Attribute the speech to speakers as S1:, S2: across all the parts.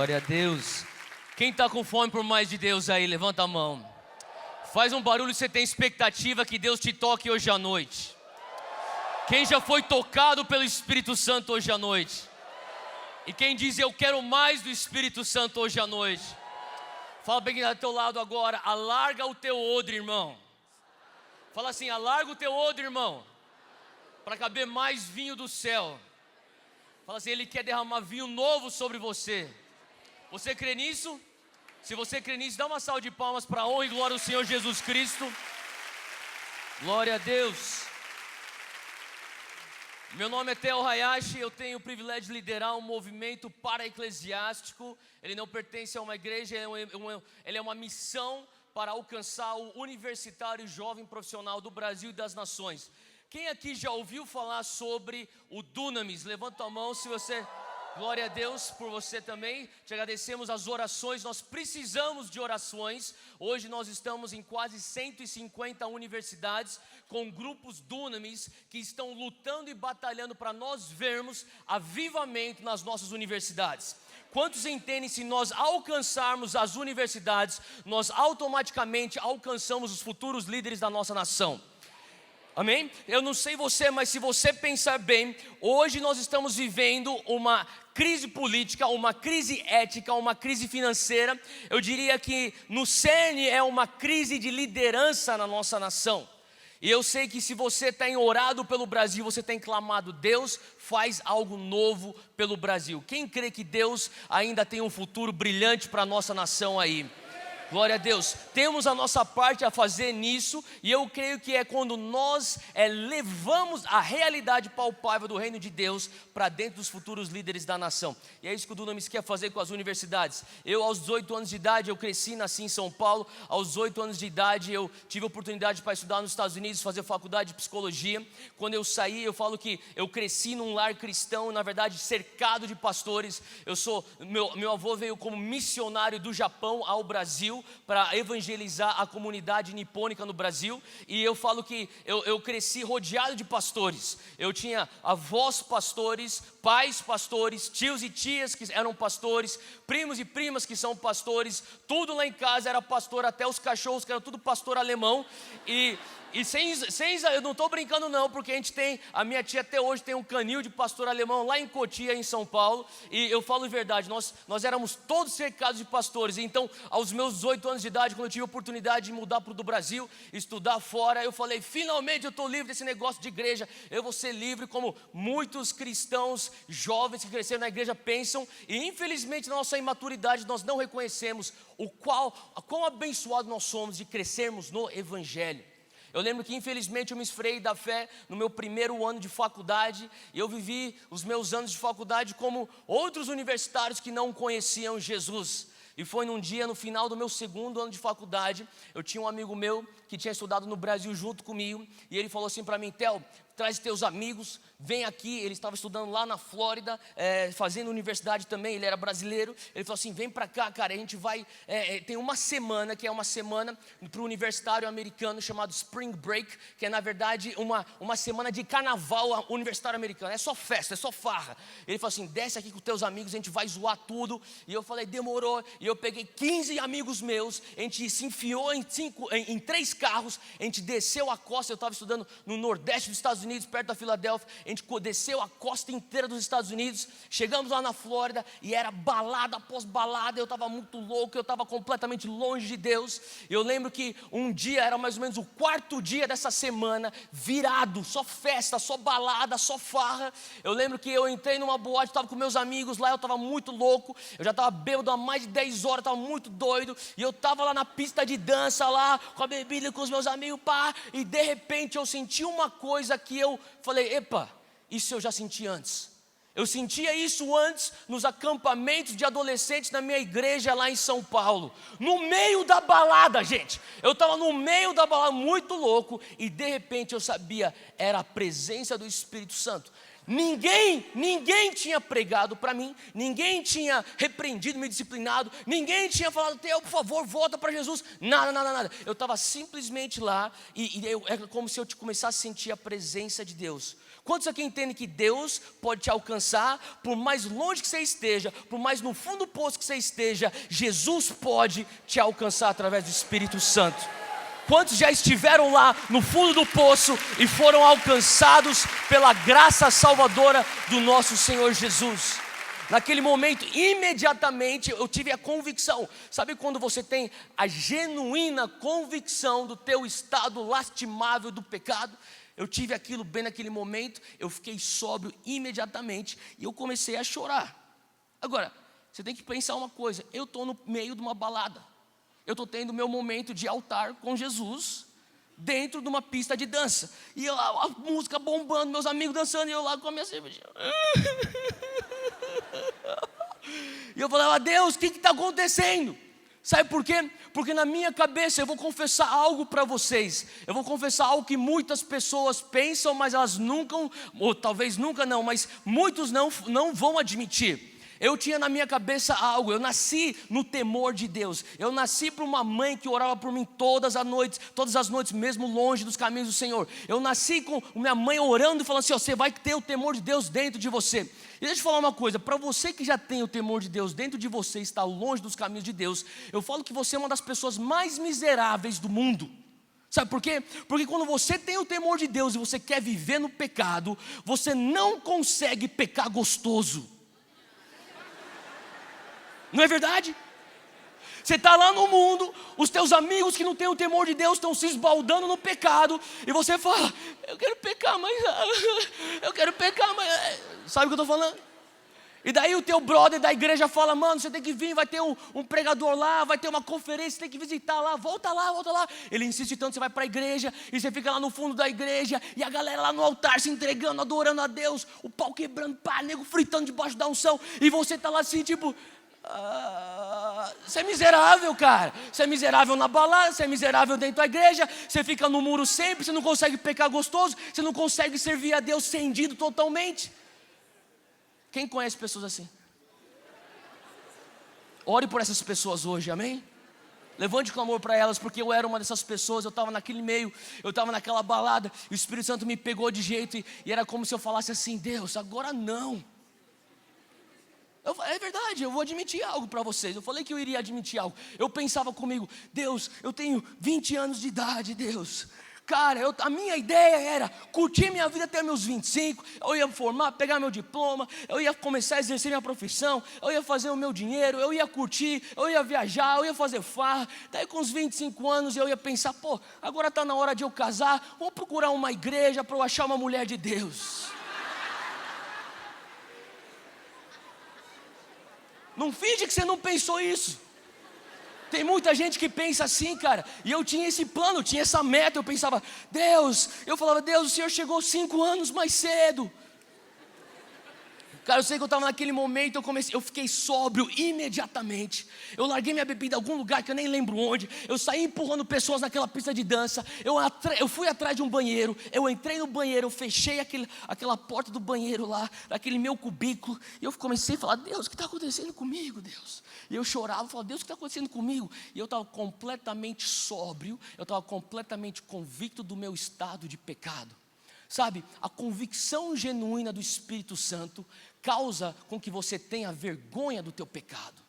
S1: Glória a Deus. Quem está com fome por mais de Deus aí, levanta a mão. Faz um barulho se você tem expectativa que Deus te toque hoje à noite. Quem já foi tocado pelo Espírito Santo hoje à noite? E quem diz eu quero mais do Espírito Santo hoje à noite? Fala bem do teu lado agora, alarga o teu odre, irmão. Fala assim, alarga o teu odre, irmão, para caber mais vinho do céu. Fala assim, Ele quer derramar vinho novo sobre você. Você crê nisso? Se você crê nisso, dá uma salva de palmas para a honra e glória do Senhor Jesus Cristo. Glória a Deus. Meu nome é Theo Hayashi, eu tenho o privilégio de liderar um movimento para-eclesiástico. Ele não pertence a uma igreja, ele é uma missão para alcançar o universitário jovem profissional do Brasil e das nações. Quem aqui já ouviu falar sobre o Dunamis? Levanta a mão se você... Glória a Deus por você também. Te agradecemos as orações, nós precisamos de orações. Hoje nós estamos em quase 150 universidades com grupos Dunamis que estão lutando e batalhando para nós vermos avivamento nas nossas universidades. Quantos entendem se nós alcançarmos as universidades, nós automaticamente alcançamos os futuros líderes da nossa nação? Amém? Eu não sei você, mas se você pensar bem, hoje nós estamos vivendo uma crise política, uma crise ética, uma crise financeira. Eu diria que no cerne é uma crise de liderança na nossa nação. E eu sei que se você tem orado pelo Brasil, você tem clamado, Deus faz algo novo pelo Brasil. Quem crê que Deus ainda tem um futuro brilhante para a nossa nação aí? Glória a Deus, temos a nossa parte a fazer nisso, e eu creio que é quando nós levamos a realidade palpável do reino de Deus para dentro dos futuros líderes da nação. E é isso que o Dunamis quer fazer com as universidades. Eu aos 18 anos de idade, eu cresci e nasci em São Paulo. Aos 18 anos de idade eu tive a oportunidade para estudar nos Estados Unidos, fazer faculdade de psicologia. Quando eu saí, eu falo que eu cresci num lar cristão, na verdade cercado de pastores. Meu avô veio como missionário do Japão ao Brasil para evangelizar a comunidade nipônica no Brasil, e eu falo que eu cresci rodeado de pastores. Eu tinha avós pastores, pais pastores, tios e tias que eram pastores, primos e primas que são pastores, tudo lá em casa era pastor, até os cachorros que eram tudo pastor alemão, e eu não estou brincando não, porque a minha tia até hoje tem um canil de pastor alemão lá em Cotia, em São Paulo, e eu falo a verdade, nós éramos todos cercados de pastores. Então aos meus 18 anos de idade, quando eu tive a oportunidade de mudar para o Brasil, estudar fora, eu falei, finalmente eu estou livre desse negócio de igreja, eu vou ser livre como muitos cristãos jovens que cresceram na igreja pensam, e infelizmente na nossa imaturidade nós não reconhecemos quão abençoados nós somos de crescermos no Evangelho. Eu lembro que infelizmente eu me esfriei da fé no meu primeiro ano de faculdade, e eu vivi os meus anos de faculdade como outros universitários que não conheciam Jesus. E foi num dia, no final do meu segundo ano de faculdade, eu tinha um amigo meu que tinha estudado no Brasil junto comigo, e ele falou assim para mim, Theo, traz teus amigos, vem aqui. Ele estava estudando lá na Flórida, fazendo universidade também, ele era brasileiro. Ele falou assim, vem pra cá, cara, a gente vai, tem uma semana, que é uma semana para o universitário americano chamado Spring Break, que é na verdade uma semana de carnaval universitário americano, é só festa, é só farra. Ele falou assim, desce aqui com teus amigos, a gente vai zoar tudo. E eu falei, demorou. E eu peguei 15 amigos meus, a gente se enfiou em 3 carros, a gente desceu a costa. Eu estava estudando no nordeste dos Estados Unidos, perto da Filadélfia. A gente desceu a costa inteira dos Estados Unidos, chegamos lá na Flórida, e era balada após balada. Eu estava muito louco, eu estava completamente longe de Deus. Eu lembro que um dia, era mais ou menos o 4º dia dessa semana, virado, só festa, só balada, só farra. Eu lembro que eu entrei numa boate, estava com meus amigos lá, eu estava muito louco, eu já estava bêbado há mais de 10 horas, estava muito doido, e eu estava lá na pista de dança lá, com a bebida, com os meus amigos, pá, e de repente eu senti uma coisa que eu falei, epa, isso eu já senti antes. Eu sentia isso antes nos acampamentos de adolescentes na minha igreja lá em São Paulo, no meio da balada, gente. Eu estava no meio da balada, muito louco, e de repente eu sabia, era a presença do Espírito Santo. Ninguém tinha pregado para mim, ninguém tinha repreendido, me disciplinado, ninguém tinha falado, Theo, por favor, volta para Jesus, nada. Eu estava simplesmente lá, é como se eu começasse a sentir a presença de Deus. Quantos aqui entendem que Deus pode te alcançar, por mais longe que você esteja, por mais no fundo do poço que você esteja, Jesus pode te alcançar através do Espírito Santo? Quantos já estiveram lá no fundo do poço e foram alcançados pela graça salvadora do nosso Senhor Jesus? Naquele momento, imediatamente, eu tive a convicção. Sabe quando você tem a genuína convicção do teu estado lastimável do pecado? Eu tive aquilo bem naquele momento, eu fiquei sóbrio imediatamente e eu comecei a chorar. Agora, você tem que pensar uma coisa, eu estou no meio de uma balada. Eu estou tendo meu momento de altar com Jesus dentro de uma pista de dança. E eu lá, a música bombando, meus amigos dançando, e eu lá com a minha cervejinha. E eu falava, Deus, o que está acontecendo? Sabe por quê? Porque na minha cabeça eu vou confessar algo para vocês. Eu vou confessar algo que muitas pessoas pensam, mas elas nunca, ou talvez nunca não, mas muitos não vão admitir. Eu tinha na minha cabeça algo, eu nasci no temor de Deus. Eu nasci para uma mãe que orava por mim todas as noites, mesmo longe dos caminhos do Senhor. Eu nasci com minha mãe orando e falando assim, ó, você vai ter o temor de Deus dentro de você. E deixa eu falar uma coisa, para você que já tem o temor de Deus dentro de você, está longe dos caminhos de Deus, eu falo que você é uma das pessoas mais miseráveis do mundo. Sabe por quê? Porque quando você tem o temor de Deus e você quer viver no pecado, você não consegue pecar gostoso. Não é verdade? Você está lá no mundo, os teus amigos que não têm o temor de Deus estão se esbaldando no pecado, e você fala, eu quero pecar, mas sabe o que eu estou falando? E daí o teu brother da igreja fala, mano, você tem que vir, vai ter um pregador lá, vai ter uma conferência, você tem que visitar lá, volta lá. Ele insiste tanto, você vai para a igreja, e você fica lá no fundo da igreja, e a galera lá no altar se entregando, adorando a Deus, o pau quebrando, pá, nego fritando debaixo da unção, e você está lá assim, tipo... você é miserável, cara. Você é miserável na balada, você é miserável dentro da igreja, você fica no muro sempre, você não consegue pecar gostoso, você não consegue servir a Deus cendido totalmente. Quem conhece pessoas assim? Ore por essas pessoas hoje, amém? Levante clamor para elas, porque eu era uma dessas pessoas. Eu estava naquele meio, eu estava naquela balada, e o Espírito Santo me pegou de jeito, e era como se eu falasse assim, Deus, agora não. É verdade, eu vou admitir algo para vocês. Eu falei que eu iria admitir algo. Eu pensava comigo, Deus, eu tenho 20 anos de idade, Deus. Cara, a minha ideia era curtir minha vida até meus 25. Eu ia formar, pegar meu diploma, eu ia começar a exercer minha profissão, eu ia fazer o meu dinheiro, eu ia curtir, eu ia viajar, eu ia fazer farra. Daí com os 25 anos eu ia pensar, pô, agora está na hora de eu casar, vou procurar uma igreja para eu achar uma mulher de Deus. Não finge que você não pensou isso. Tem muita gente que pensa assim, cara. E eu tinha esse plano, eu tinha essa meta. Eu pensava, Deus, eu falava, Deus, o Senhor chegou 5 anos mais cedo. Cara, eu sei que eu estava naquele momento, eu fiquei sóbrio imediatamente. Eu larguei minha bebida em algum lugar que eu nem lembro onde. Eu saí empurrando pessoas naquela pista de dança. Eu fui atrás de um banheiro. Eu entrei no banheiro, eu fechei aquela porta do banheiro lá, daquele meu cubículo. E eu comecei a falar, Deus, o que está acontecendo comigo, Deus? E eu chorava, falava, Deus, o que está acontecendo comigo? E eu estava completamente sóbrio, eu estava completamente convicto do meu estado de pecado. Sabe, a convicção genuína do Espírito Santo causa com que você tenha vergonha do teu pecado.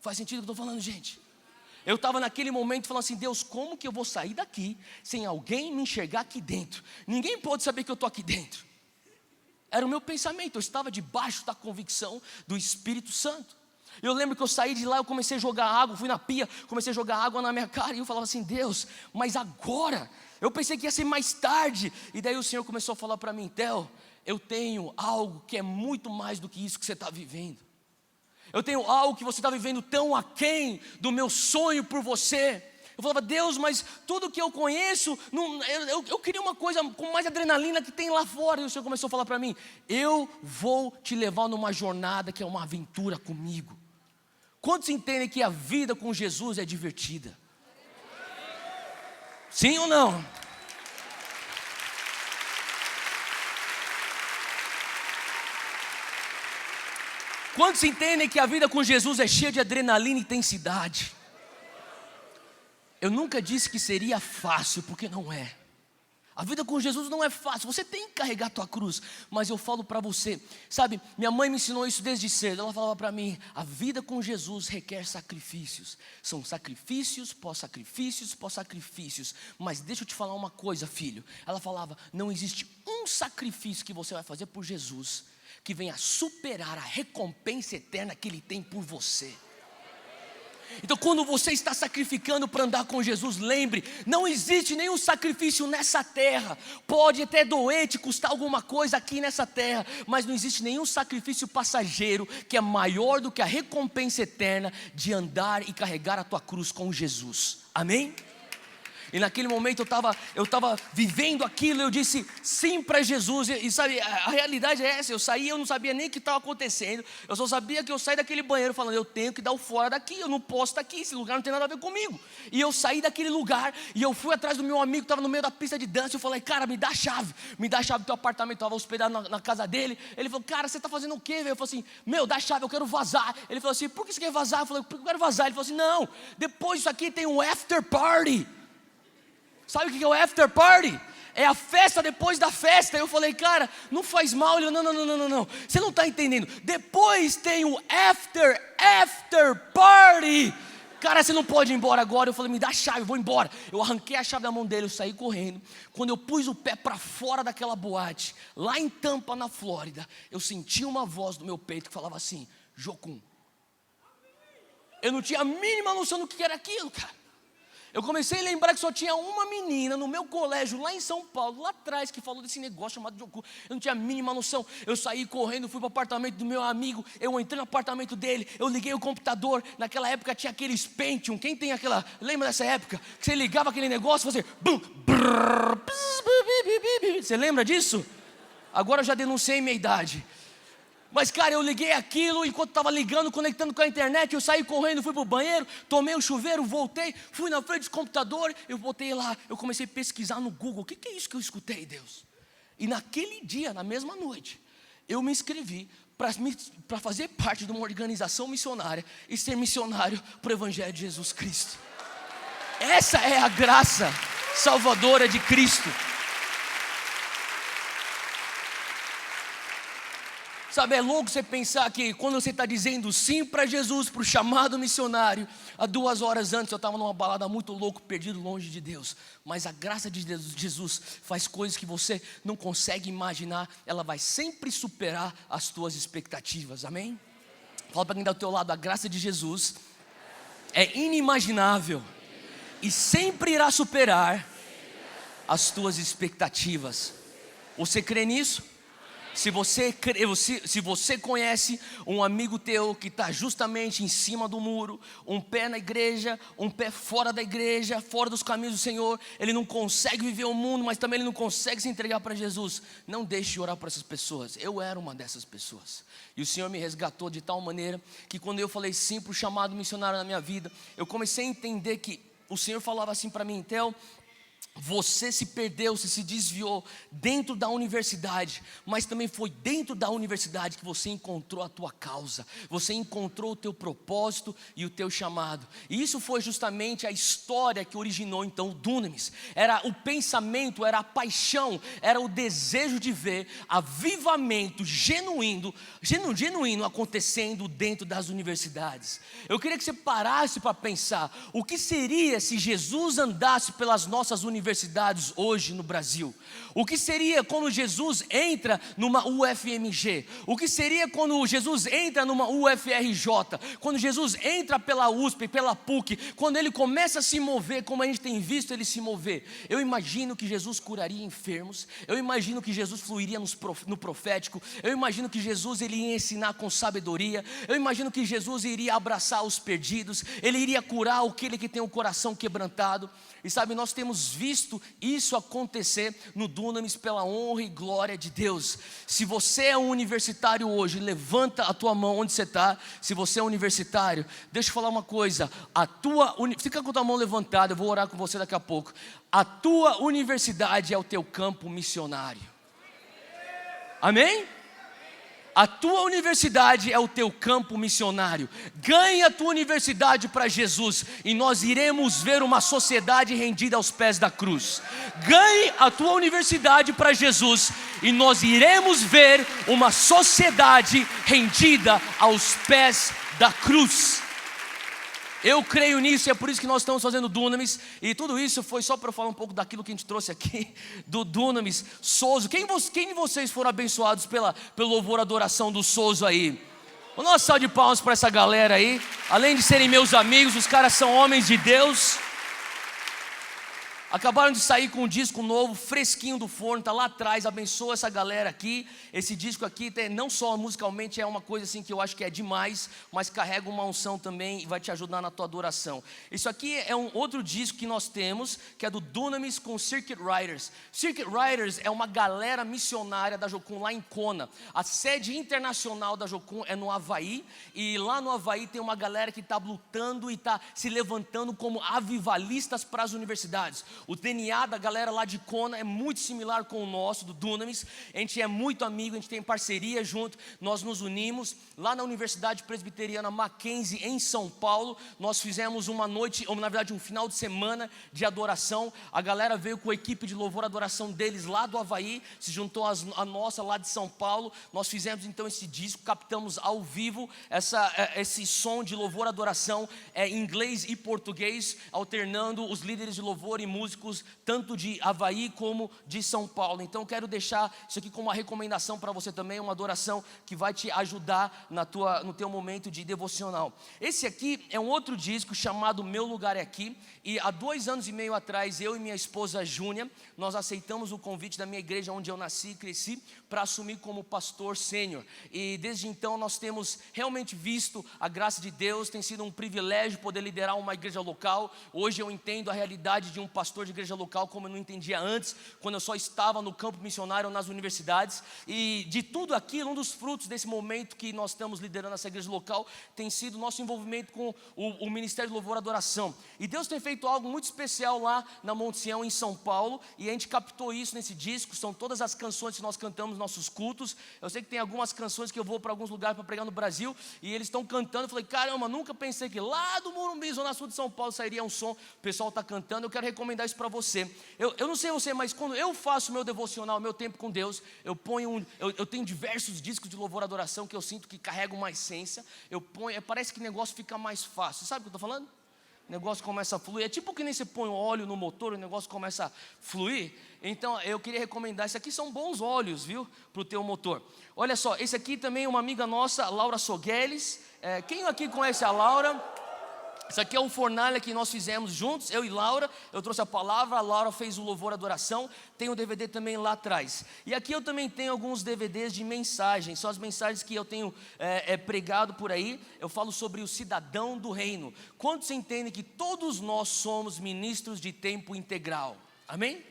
S1: Faz sentido o que eu estou falando, gente? Eu estava naquele momento falando assim, Deus, como que eu vou sair daqui sem alguém me enxergar aqui dentro? Ninguém pode saber que eu estou aqui dentro. Era o meu pensamento, eu estava debaixo da convicção do Espírito Santo. Eu lembro que eu saí de lá, eu comecei a jogar água, fui na pia, comecei a jogar água na minha cara, e eu falava assim, Deus, mas agora? Eu pensei que ia ser mais tarde. E daí o Senhor começou a falar para mim, Theo, eu tenho algo que é muito mais do que isso que você está vivendo. Eu tenho algo que você está vivendo tão aquém do meu sonho por você. Eu falava, Deus, mas tudo que eu conheço, eu queria uma coisa com mais adrenalina que tem lá fora. E o Senhor começou a falar para mim, eu vou te levar numa jornada que é uma aventura comigo. Quantos entendem que a vida com Jesus é divertida? Sim ou não? Quantos entendem que a vida com Jesus é cheia de adrenalina e intensidade? Eu nunca disse que seria fácil, porque não é. A vida com Jesus não é fácil, você tem que carregar a tua cruz. Mas eu falo para você, sabe, minha mãe me ensinou isso desde cedo. Ela falava para mim, a vida com Jesus requer sacrifícios. São sacrifícios, pós-sacrifícios, pós-sacrifícios. Mas deixa eu te falar uma coisa, filho. Ela falava, não existe um sacrifício que você vai fazer por Jesus que venha superar a recompensa eterna que Ele tem por você. Então quando você está sacrificando para andar com Jesus, lembre, não existe nenhum sacrifício nessa terra. Pode até doer, te custar alguma coisa aqui nessa terra, mas não existe nenhum sacrifício passageiro que é maior do que a recompensa eterna de andar e carregar a tua cruz com Jesus. Amém? E naquele momento eu estava vivendo aquilo, eu disse sim para Jesus. E sabe, a realidade é essa, eu saí, eu não sabia nem o que estava acontecendo. Eu só sabia que eu saí daquele banheiro falando, eu tenho que dar o fora daqui, eu não posso estar aqui, esse lugar não tem nada a ver comigo. E eu saí daquele lugar e eu fui atrás do meu amigo que estava no meio da pista de dança. Eu falei, cara, me dá a chave do teu apartamento. Eu estava hospedado na casa dele. Ele falou, cara, você está fazendo o quê, velho? Eu falei assim, meu, dá a chave, eu quero vazar. Ele falou assim, por que você quer vazar? Eu falei, porque eu quero vazar. Ele falou assim, não, depois disso aqui tem um after party. Sabe o que é o after party? É a festa depois da festa. Eu falei, cara, não faz mal. Ele, não, você não está entendendo. Depois tem o after party. Cara, você não pode ir embora agora. Eu falei, me dá a chave, eu vou embora. Eu arranquei a chave da mão dele, eu saí correndo. Quando eu pus o pé para fora daquela boate, lá em Tampa, na Flórida, eu senti uma voz no meu peito que falava assim, Jocum. Eu não tinha a mínima noção do que era aquilo, cara. Eu comecei a lembrar que só tinha uma menina no meu colégio, lá em São Paulo, lá atrás, que falou desse negócio chamado Jocum. Eu não tinha a mínima noção. Eu saí correndo, fui para o apartamento do meu amigo. Eu entrei no apartamento dele, eu liguei o computador. Naquela época tinha aqueles Pentium. Quem tem aquela... Lembra dessa época? Que você ligava aquele negócio, fazia... Você lembra disso? Agora eu já denunciei minha idade. Mas cara, eu liguei aquilo, enquanto estava ligando, conectando com a internet, eu saí correndo, fui para o banheiro, tomei o chuveiro, voltei, fui na frente do computador, eu botei lá, eu comecei a pesquisar no Google, o que é isso que eu escutei, Deus? E naquele dia, na mesma noite, eu me inscrevi para fazer parte de uma organização missionária e ser missionário para o Evangelho de Jesus Cristo. Essa é a graça salvadora de Cristo. Sabe, é louco você pensar que quando você está dizendo sim para Jesus, para o chamado missionário, há 2 horas antes eu estava numa balada muito louco, perdido longe de Deus. Mas a graça de Jesus faz coisas que você não consegue imaginar. Ela vai sempre superar as tuas expectativas, amém? Fala para quem está ao teu lado, a graça de Jesus é inimaginável e sempre irá superar as tuas expectativas. Você crê nisso? Se você conhece um amigo teu que está justamente em cima do muro, um pé na igreja, um pé fora da igreja, fora dos caminhos do Senhor, ele não consegue viver o mundo, mas também ele não consegue se entregar para Jesus, não deixe de orar por essas pessoas. Eu era uma dessas pessoas, e o Senhor me resgatou de tal maneira, que quando eu falei sim para o chamado missionário na minha vida, eu comecei a entender que o Senhor falava assim para mim, então, você se perdeu, você se desviou dentro da universidade, mas também foi dentro da universidade que você encontrou a tua causa, você encontrou o teu propósito e o teu chamado. E isso foi justamente a história que originou então o Dunamis. Era o pensamento, era a paixão, era o desejo de ver avivamento genuíno acontecendo dentro das universidades. Eu queria que você parasse para pensar, o que seria se Jesus andasse pelas nossas universidades hoje no Brasil? O que seria quando Jesus entra numa UFMG? O que seria quando Jesus entra numa UFRJ? Quando Jesus entra pela USP, pela PUC, quando ele começa a se mover como a gente tem visto ele se mover? Eu imagino que Jesus curaria enfermos, eu imagino que Jesus fluiria no profético, eu imagino que Jesus ele ia ensinar com sabedoria, eu imagino que Jesus iria abraçar os perdidos, ele iria curar aquele que tem o coração quebrantado. E sabe, nós temos visto isso acontecer no Dunamis pela honra e glória de Deus. Se você é um universitário hoje, levanta a tua mão onde você está. Se você é universitário, deixa eu falar uma coisa, fica com a tua mão levantada, eu vou orar com você daqui a pouco. A tua universidade é o teu campo missionário. Amém? A tua universidade é o teu campo missionário. Ganhe a tua universidade para Jesus e nós iremos ver uma sociedade rendida aos pés da cruz. Ganhe a tua universidade para Jesus e nós iremos ver uma sociedade rendida aos pés da cruz. Eu creio nisso e é por isso que nós estamos fazendo Dunamis. E tudo isso foi só para eu falar um pouco daquilo que a gente trouxe aqui do Dunamis. Sozo, quem de vocês foram abençoados pelo louvor e adoração do Sozo aí? Uma salva de palmas para essa galera aí. Além de serem meus amigos, os caras são homens de Deus. Acabaram de sair com um disco novo, fresquinho do forno, está lá atrás, abençoa essa galera aqui. Esse disco aqui, não só musicalmente é uma coisa assim que eu acho que é demais, mas carrega uma unção também e vai te ajudar na tua adoração. Isso aqui é um outro disco que nós temos, que é do Dunamis com Circuit Riders. Circuit Riders é uma galera missionária da Jocum lá em Kona. A sede internacional da Jocum é no Havaí, e lá no Havaí tem uma galera que está lutando e está se levantando como avivalistas para as universidades. O DNA da galera lá de Kona é muito similar com o nosso, do Dunamis. A gente é muito amigo, a gente tem parceria junto. Nós nos unimos lá na Universidade Presbiteriana Mackenzie, em São Paulo. Nós fizemos uma noite, ou na verdade um final de semana de adoração. A galera veio com a equipe de louvor e adoração deles lá do Havaí, se juntou a nossa lá de São Paulo. Nós fizemos então esse disco, captamos ao vivo esse som de louvor e adoração em inglês e português, alternando os líderes de louvor e música, tanto de Havaí como de São Paulo. Então quero deixar isso aqui como uma recomendação para você também, uma adoração que vai te ajudar no teu momento de devocional. Esse aqui é um outro disco chamado Meu Lugar é Aqui, e há 2 anos e meio atrás, eu e minha esposa Júnia, nós aceitamos o convite da minha igreja onde eu nasci e cresci, para assumir como pastor sênior, e desde então nós temos realmente visto a graça de Deus. Tem sido um privilégio poder liderar uma igreja local. Hoje eu entendo a realidade de um pastor de igreja local como eu não entendia antes, quando eu só estava no campo missionário ou nas universidades. E de tudo aquilo, um dos frutos desse momento que nós estamos liderando essa igreja local tem sido o nosso envolvimento com o Ministério de Louvor e Adoração. E Deus tem feito algo muito especial lá na Monte Sião, em São Paulo, e a gente captou isso nesse disco. São todas as canções que nós cantamos nos nossos cultos. Eu sei que tem algumas canções que eu vou para alguns lugares para pregar no Brasil, e eles estão cantando. Eu falei, caramba, nunca pensei que lá do Morumbi, Zona Sul de São Paulo, sairia um som. O pessoal está cantando. Eu quero recomendar isso para você. Eu não sei você, mas quando eu faço meu devocional, meu tempo com Deus, eu tenho diversos discos de louvor e adoração que eu sinto que carregam uma essência. Parece que o negócio fica mais fácil. Sabe o que eu estou falando? O negócio começa a fluir. É tipo que nem você põe óleo no motor, o negócio começa a fluir. Então eu queria recomendar, esse aqui são bons óleos, viu, para o teu motor. Olha só, esse aqui também é uma amiga nossa, Laura Sogueles. Quem aqui conhece a Laura? Isso aqui é um fornalha que nós fizemos juntos, eu e Laura. Eu trouxe a palavra, a Laura fez o louvor e adoração. Tem um DVD também lá atrás. E aqui eu também tenho alguns DVDs de mensagens. São as mensagens que eu tenho pregado por aí. Eu falo sobre o cidadão do reino. Quantos entendem que todos nós somos ministros de tempo integral? Amém?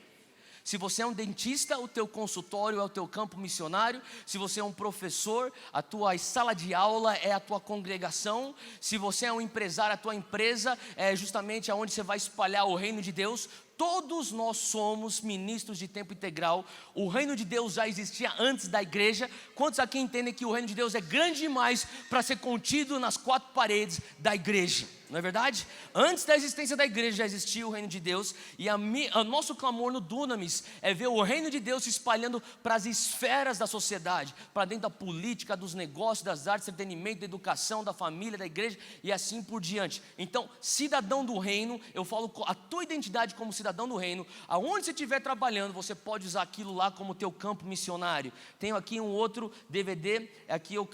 S1: Se você é um dentista, o teu consultório é o teu campo missionário. Se você é um professor, a tua sala de aula é a tua congregação. Se você é um empresário, a tua empresa é justamente aonde você vai espalhar o reino de Deus. Todos nós somos ministros de tempo integral. O reino de Deus já existia antes da igreja. Quantos aqui entendem que o reino de Deus é grande demais para ser contido nas 4 paredes da igreja? Não é verdade? Antes da existência da igreja já existia o reino de Deus. E o nosso clamor no Dunamis é ver o reino de Deus se espalhando para as esferas da sociedade, para dentro da política, dos negócios, das artes, do entretenimento, da educação, da família, da igreja e assim por diante. Então, cidadão do reino, eu falo a tua identidade como cidadão do reino. Aonde você estiver trabalhando, você pode usar aquilo lá como teu campo missionário. Tenho aqui um outro DVD. Aqui eu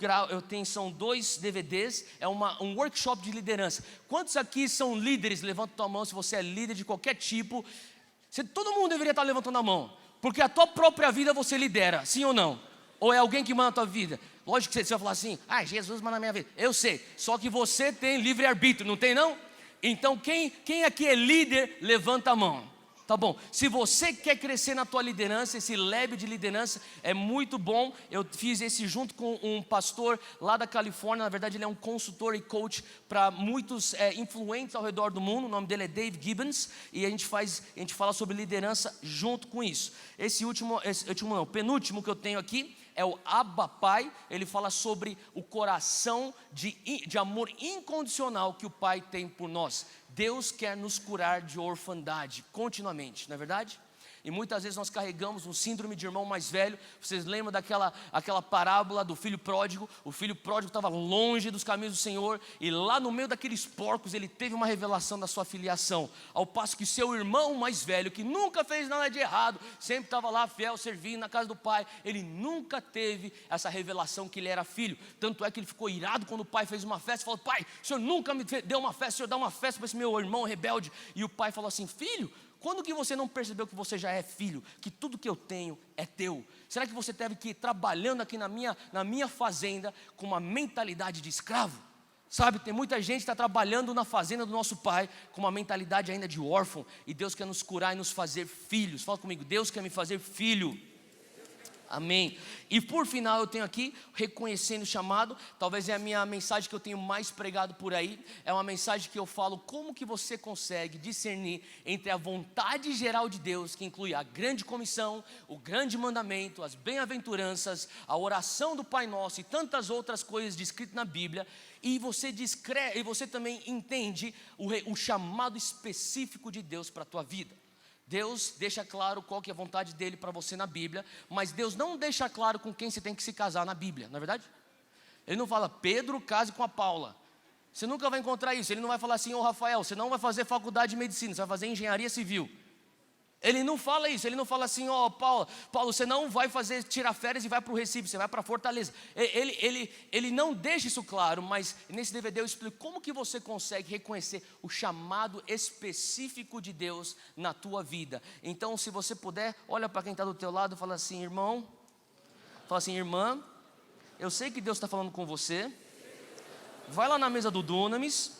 S1: tenho, são 2 DVDs. É um workshop de liderança. Quantos aqui são líderes? Levanta tua mão se você é líder de qualquer tipo. Todo mundo deveria estar levantando a mão, porque a tua própria vida você lidera, sim ou não? Ou é alguém que manda a tua vida? Lógico que você vai falar assim, Jesus manda a minha vida. Eu sei, só que você tem livre-arbítrio, não tem não? Então quem aqui é líder, levanta a mão. Tá bom, se você quer crescer na tua liderança, esse lab de liderança é muito bom. Eu fiz esse junto com um pastor lá da Califórnia. Na verdade ele é um consultor e coach para muitos influentes ao redor do mundo. O nome dele é Dave Gibbons. E a gente fala sobre liderança junto com isso. Penúltimo que eu tenho aqui é o Abba Pai. Ele fala sobre o coração de amor incondicional que o Pai tem por nós. Deus quer nos curar de orfandade continuamente, não é verdade? E muitas vezes nós carregamos um síndrome de irmão mais velho. Vocês lembram aquela parábola do filho pródigo? O filho pródigo estava longe dos caminhos do Senhor, e lá no meio daqueles porcos ele teve uma revelação da sua filiação. Ao passo que seu irmão mais velho, que nunca fez nada de errado, sempre estava lá fiel, servindo na casa do pai, ele nunca teve essa revelação que ele era filho. Tanto é que ele ficou irado quando o pai fez uma festa e falou: pai, o senhor nunca me deu uma festa, o senhor dá uma festa para esse meu irmão rebelde. E o pai falou assim: filho, quando que você não percebeu que você já é filho, que tudo que eu tenho é teu? Será que você deve que ir trabalhando aqui na minha fazenda com uma mentalidade de escravo? Sabe, tem muita gente que está trabalhando na fazenda do nosso pai com uma mentalidade ainda de órfão, e Deus quer nos curar e nos fazer filhos. Fala comigo: Deus quer me fazer filho. Amém. E por final eu tenho aqui, reconhecendo o chamado. Talvez é a minha mensagem que eu tenho mais pregado por aí. É uma mensagem que eu falo como que você consegue discernir entre a vontade geral de Deus, que inclui a grande comissão, o grande mandamento, as bem-aventuranças, a oração do Pai Nosso e tantas outras coisas descritas na Bíblia. E você também entende o chamado específico de Deus para a tua vida. Deus deixa claro qual que é a vontade dele para você na Bíblia, mas Deus não deixa claro com quem você tem que se casar na Bíblia, não é verdade? Ele não fala: Pedro, case com a Paula. Você nunca vai encontrar isso. Ele não vai falar assim: ô Rafael, você não vai fazer faculdade de medicina, você vai fazer engenharia civil. Ele não fala isso. Ele não fala assim: ó Paulo, você não vai tirar férias e vai para o Recife, você vai para Fortaleza. Ele não deixa isso claro, mas nesse DVD eu explico como que você consegue reconhecer o chamado específico de Deus na tua vida. Então, se você puder, olha para quem está do teu lado e fala assim: irmão, fala assim: irmã, eu sei que Deus está falando com você. Vai lá na mesa do Dunamis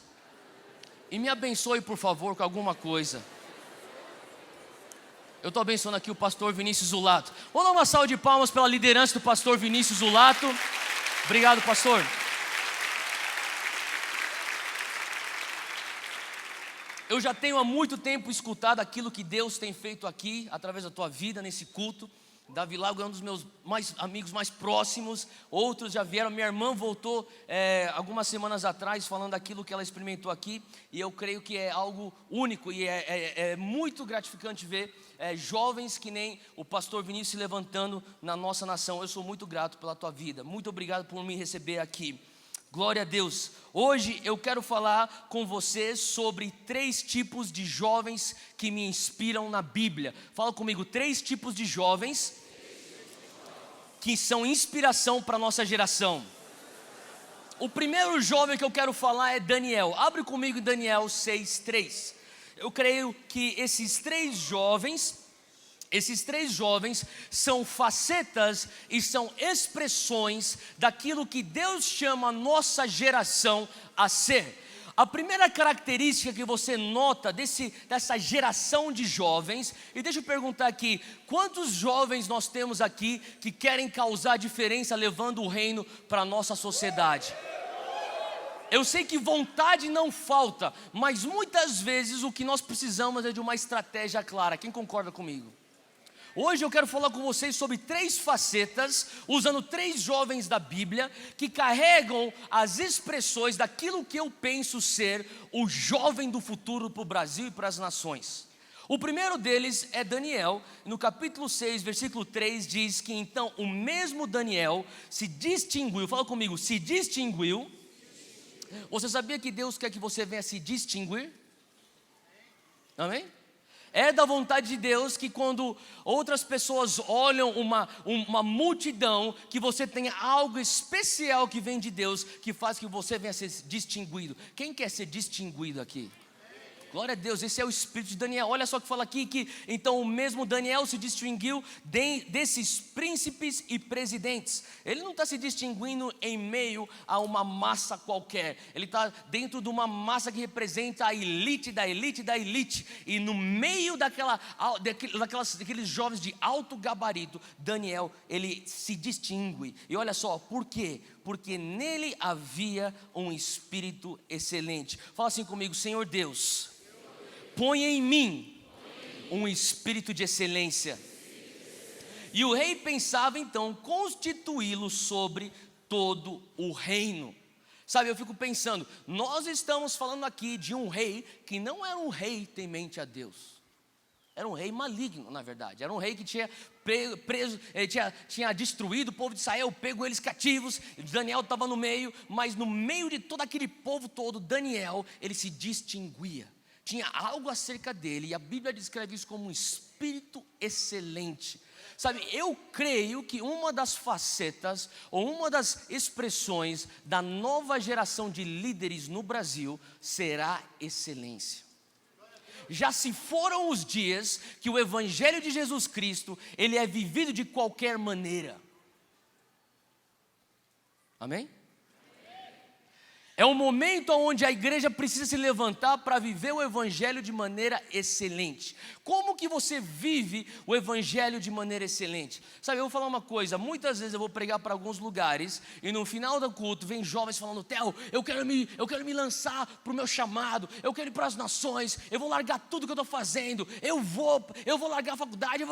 S1: e me abençoe, por favor, com alguma coisa. Eu estou abençoando aqui o pastor Vinícius Zulato. Vamos dar uma salva de palmas pela liderança do pastor Vinícius Zulato. Obrigado, pastor. Eu já tenho há muito tempo escutado aquilo que Deus tem feito aqui, através da tua vida, nesse culto. Davi Lago é um dos meus amigos mais próximos. Outros já vieram. Minha irmã voltou algumas semanas atrás falando aquilo que ela experimentou aqui. E eu creio que é algo único e é muito gratificante ver jovens que nem o pastor Vinícius se levantando na nossa nação. Eu sou muito grato pela tua vida. Muito obrigado por me receber aqui. Glória a Deus. Hoje eu quero falar com você sobre 3 tipos de jovens que me inspiram na Bíblia. Fala comigo: 3 tipos de jovens que são inspiração para a nossa geração. O primeiro jovem que eu quero falar é Daniel. Abre comigo em Daniel 6:3. Eu creio que esses três jovens são facetas e são expressões daquilo que Deus chama a nossa geração a ser. A primeira característica que você nota dessa geração de jovens, e deixa eu perguntar aqui: quantos jovens nós temos aqui que querem causar diferença levando o reino para a nossa sociedade? Eu sei que vontade não falta, mas muitas vezes o que nós precisamos é de uma estratégia clara. Quem concorda comigo? Hoje eu quero falar com vocês sobre 3 facetas, usando 3 jovens da Bíblia, que carregam as expressões daquilo que eu penso ser o jovem do futuro para o Brasil e para as nações. O primeiro deles é Daniel. No capítulo 6, versículo 3, diz que então o mesmo Daniel se distinguiu. Fala comigo: se distinguiu. Você sabia que Deus quer que você venha se distinguir? Amém? É da vontade de Deus que quando outras pessoas olham uma multidão, que você tenha algo especial que vem de Deus, que faz que você venha ser distinguido. Quem quer ser distinguido aqui? Glória a Deus, esse é o espírito de Daniel. Olha só que fala aqui que então o mesmo Daniel se distinguiu desses príncipes e presidentes. Ele não está se distinguindo em meio a uma massa qualquer. Ele está dentro de uma massa que representa a elite da elite da elite. E no meio daqueles jovens de alto gabarito, Daniel, ele se distingue. E olha só, por quê? Porque nele havia um espírito excelente. Fala assim comigo: Senhor Deus, põe em mim um espírito de excelência. E o rei pensava então constituí-lo sobre todo o reino. Sabe, eu fico pensando, nós estamos falando aqui de um rei que não era um rei temente a Deus. Era um rei maligno, na verdade. Era um rei que tinha preso, tinha destruído o povo de Israel, pego eles cativos. Daniel estava no meio, mas no meio de todo aquele povo todo, Daniel, ele se distinguia. Tinha algo acerca dele, e a Bíblia descreve isso como um espírito excelente. Sabe, eu creio que uma das facetas, ou uma das expressões da nova geração de líderes no Brasil, será excelência. Já se foram os dias que o Evangelho de Jesus Cristo, ele é vivido de qualquer maneira. Amém? É um momento onde a igreja precisa se levantar para viver o Evangelho de maneira excelente. Como que você vive o Evangelho de maneira excelente? Sabe, eu vou falar uma coisa, muitas vezes eu vou pregar para alguns lugares, e no final do culto vem jovens falando, Theo, eu quero me lançar para o meu chamado, eu quero ir para as nações, eu vou largar tudo que eu estou fazendo, eu vou largar a faculdade,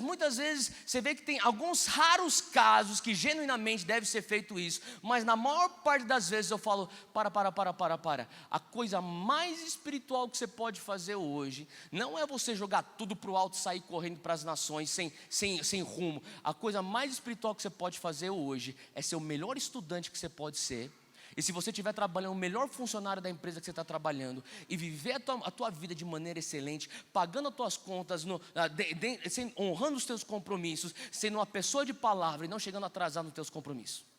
S1: muitas vezes você vê que tem alguns raros casos que genuinamente deve ser feito isso, mas na maior parte das vezes eu falo, para. A coisa mais espiritual que você pode fazer hoje não é você jogar tudo para o alto e sair correndo para as nações sem rumo. A coisa mais espiritual que você pode fazer hoje é ser o melhor estudante que você pode ser. E se você estiver trabalhando, o melhor funcionário da empresa que você está trabalhando, e viver a tua vida de maneira excelente, pagando as tuas contas, honrando os teus compromissos, sendo uma pessoa de palavra e não chegando atrasado nos teus compromissos.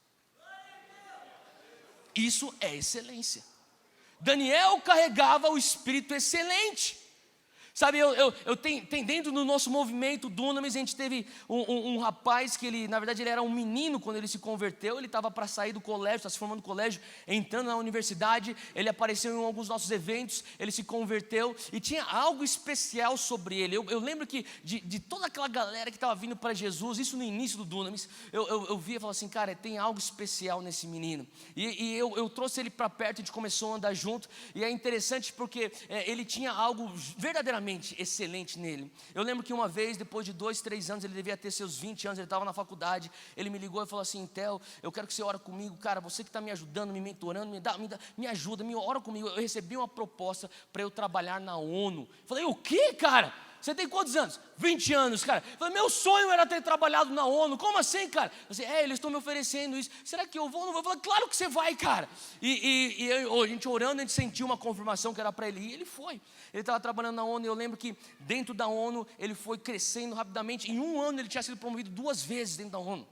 S1: Isso é excelência. Daniel carregava o espírito excelente. Sabe, tem dentro do nosso movimento Dunamis, a gente teve um rapaz que ele, na verdade, ele era um menino quando ele se converteu. Ele estava para sair do colégio, está se formando no colégio, entrando na universidade. Ele apareceu em alguns nossos eventos, ele se converteu e tinha algo especial sobre ele. Eu lembro que de toda aquela galera que estava vindo para Jesus, isso no início do Dunamis, eu via e falava assim, cara, tem algo especial nesse menino. E eu trouxe ele para perto, a gente começou a andar junto. E é interessante porque ele tinha algo verdadeiramente excelente nele. Eu lembro que uma vez, depois de 2, 3 anos, ele devia ter seus 20 anos, ele estava na faculdade, ele me ligou e falou assim, Theo, eu quero que você ore comigo, cara, você que está me ajudando, me mentorando, me ajuda, ora comigo. Eu recebi uma proposta para eu trabalhar na ONU. Eu falei, o quê, cara? Você tem quantos anos? 20 anos, cara. Eu falei, meu sonho era ter trabalhado na ONU. Como assim, cara? Eu falei, eles estão me oferecendo isso. Será que eu vou ou não vou? Eu falei, claro que você vai, cara. E a gente orando, a gente sentiu uma confirmação que era para ele ir. E ele foi. Ele estava trabalhando na ONU. E eu lembro que dentro da ONU, ele foi crescendo rapidamente. Em 1 ano, ele tinha sido promovido 2 vezes dentro da ONU.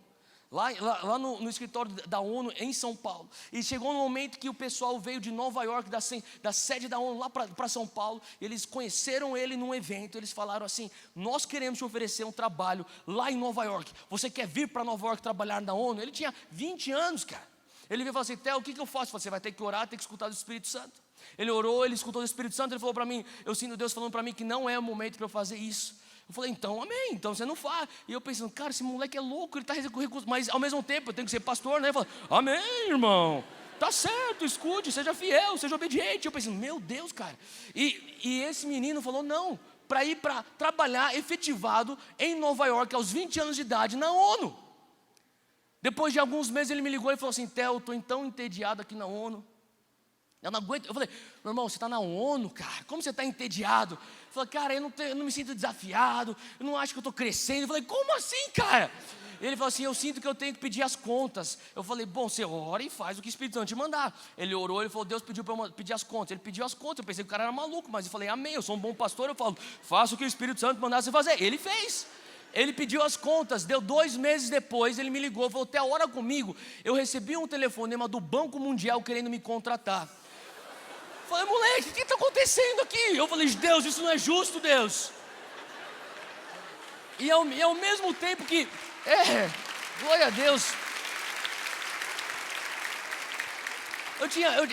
S1: Lá no escritório da ONU em São Paulo. E chegou um momento que o pessoal veio de Nova York, da sede da ONU lá para São Paulo. E eles conheceram ele num evento. Eles falaram assim, nós queremos te oferecer um trabalho lá em Nova York. Você quer vir para Nova York trabalhar na ONU? Ele tinha 20 anos, cara. Ele veio e falou assim, Theo, o que eu faço? Você vai ter que orar, tem que escutar do Espírito Santo. Ele orou, ele escutou do Espírito Santo. Ele falou para mim, eu sinto Deus falando para mim que não é o momento para eu fazer isso. Eu falei, então amém, então você não faz. E eu pensando, cara, esse moleque é louco, ele está recusando, mas ao mesmo tempo eu tenho que ser pastor, né? Eu falei, amém, irmão, tá certo, escute, seja fiel, seja obediente. Eu pensei, meu Deus, cara. E esse menino falou, não, para ir para trabalhar efetivado em Nova York aos 20 anos de idade na ONU. Depois de alguns meses ele me ligou e falou assim, Theo, eu estou tão entediado aqui na ONU. Eu não aguento. Eu falei, meu irmão, você está na ONU, cara, como você está entediado? Eu falei, cara, eu não me sinto desafiado, eu não acho que eu estou crescendo. Eu falei, como assim, cara? Ele falou assim, eu sinto que eu tenho que pedir as contas. Eu falei, bom, você ora e faz o que o Espírito Santo te mandar. Ele orou, ele falou, Deus pediu para eu pedir as contas. Ele pediu as contas, eu pensei que o cara era maluco, mas eu falei, amém, eu sou um bom pastor, eu falo, faça o que o Espírito Santo mandar você fazer. Ele fez. Ele pediu as contas, deu 2 meses depois, ele me ligou, falou, Theo, ora comigo. Eu recebi um telefonema do Banco Mundial querendo me contratar. Eu falei, moleque, o que está acontecendo aqui? Eu falei, Deus, isso não é justo, Deus. E ao mesmo tempo que, glória a Deus.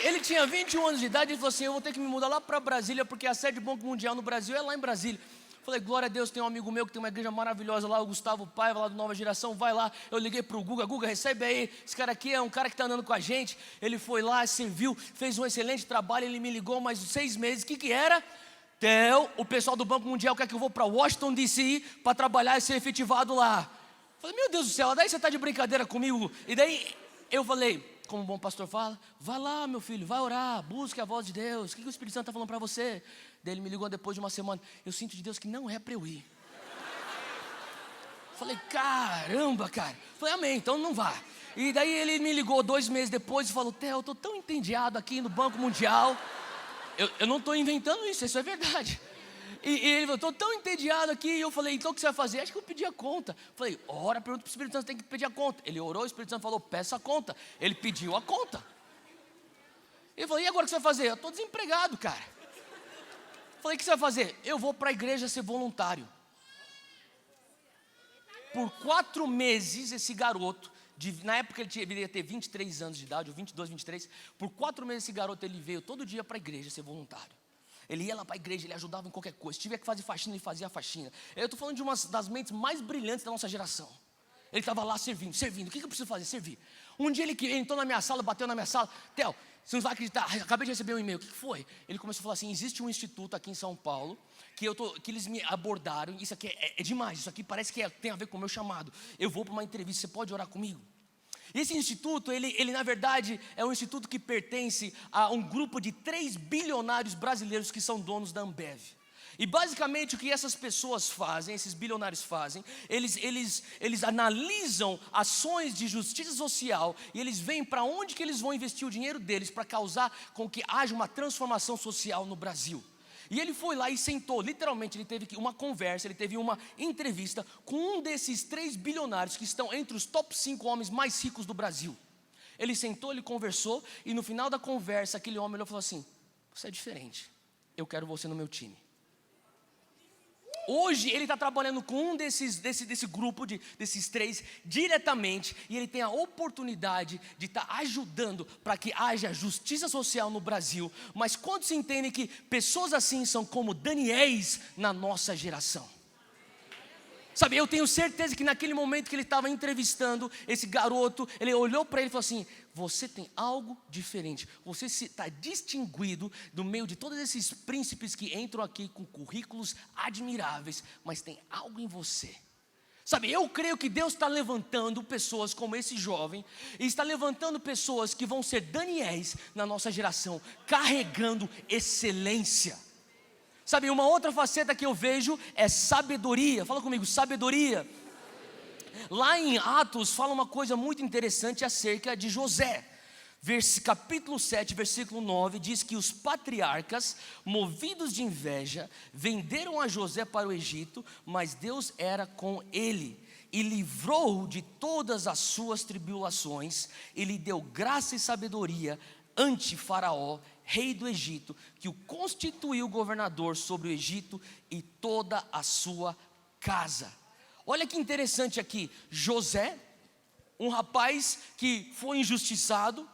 S1: Ele tinha 21 anos de idade, ele falou assim, eu vou ter que me mudar lá para Brasília, porque a sede do Banco Mundial no Brasil é lá em Brasília. Falei, glória a Deus, tem um amigo meu que tem uma igreja maravilhosa lá, o Gustavo Paiva, lá do Nova Geração, vai lá. Eu liguei para o Guga, recebe aí, esse cara aqui é um cara que está andando com a gente. Ele foi lá, serviu, fez um excelente trabalho, ele me ligou mais 6 meses, o que era? Theo, o pessoal do Banco Mundial quer que eu vou para Washington DC para trabalhar e ser efetivado lá. Falei, meu Deus do céu, daí você está de brincadeira comigo? E daí eu falei, como um bom pastor fala, vai lá meu filho, vai orar, busque a voz de Deus. O que o Espírito Santo está falando para você? Daí ele me ligou depois de uma semana, eu sinto de Deus que não é para eu ir. Falei, caramba, cara. Falei, amém, então não vá. E daí ele me ligou 2 meses depois e falou, Theo, eu estou tão entediado aqui no Banco Mundial. Eu não estou inventando isso é verdade. E ele falou, estou tão entediado aqui. E eu falei, então o que você vai fazer? Acho que eu pedi a conta. Falei, ora, pergunta para o Espírito Santo, tem que pedir a conta. Ele orou, o Espírito Santo falou, peça a conta. Ele pediu a conta. Ele falou, e agora o que você vai fazer? Eu estou desempregado, cara. Falei, o que você vai fazer? Eu vou para a igreja ser voluntário. Por 4 meses, esse garoto, na época ele deveria ter 23 anos de idade, ou 22, 23. Por 4 meses esse garoto ele veio todo dia para a igreja ser voluntário. Ele ia lá para a igreja, ele ajudava em qualquer coisa. Se tiver que fazer faxina, ele fazia a faxina. Eu estou falando de uma das mentes mais brilhantes da nossa geração. Ele estava lá servindo. O que eu preciso fazer? Servir. Um dia ele entrou na minha sala, bateu na minha sala. Theo, você não vai acreditar, acabei de receber um e-mail. O que foi? Ele começou a falar assim, existe um instituto aqui em São Paulo, que eles me abordaram. Isso aqui é demais, isso aqui parece que tem a ver com o meu chamado. Eu vou para uma entrevista, você pode orar comigo? Esse instituto, ele na verdade é um instituto que pertence a um grupo de 3 bilionários brasileiros que são donos da Ambev. E basicamente o que essas pessoas fazem, esses bilionários fazem, eles analisam ações de justiça social e eles veem para onde que eles vão investir o dinheiro deles para causar com que haja uma transformação social no Brasil. E ele foi lá e sentou, literalmente ele teve uma conversa, ele teve uma entrevista com um desses 3 bilionários que estão entre os top 5 homens mais ricos do Brasil. Ele sentou, ele conversou e no final da conversa aquele homem olhou e falou assim, você é diferente, eu quero você no meu time. Hoje ele está trabalhando com um desse grupo, desses 3, diretamente. E ele tem a oportunidade de estar ajudando para que haja justiça social no Brasil. Mas quantos entendem que pessoas assim são como Daniéis na nossa geração? Sabe, eu tenho certeza que naquele momento que ele estava entrevistando esse garoto, ele olhou para ele e falou assim, você tem algo diferente, você está distinguido do meio de todos esses príncipes que entram aqui com currículos admiráveis, mas tem algo em você. Sabe, eu creio que Deus está levantando pessoas como esse jovem, e está levantando pessoas que vão ser Daniéis na nossa geração, carregando excelência. Sabe, uma outra faceta que eu vejo é sabedoria. Fala comigo, sabedoria. Lá em Atos fala uma coisa muito interessante acerca de José. Capítulo 7, versículo 9, diz que os patriarcas, movidos de inveja, venderam a José para o Egito, mas Deus era com ele e livrou-o de todas as suas tribulações, e lhe deu graça e sabedoria ante Faraó, rei do Egito, que o constituiu governador sobre o Egito e toda a sua casa. Olha que interessante aqui, José, um rapaz que foi injustiçado,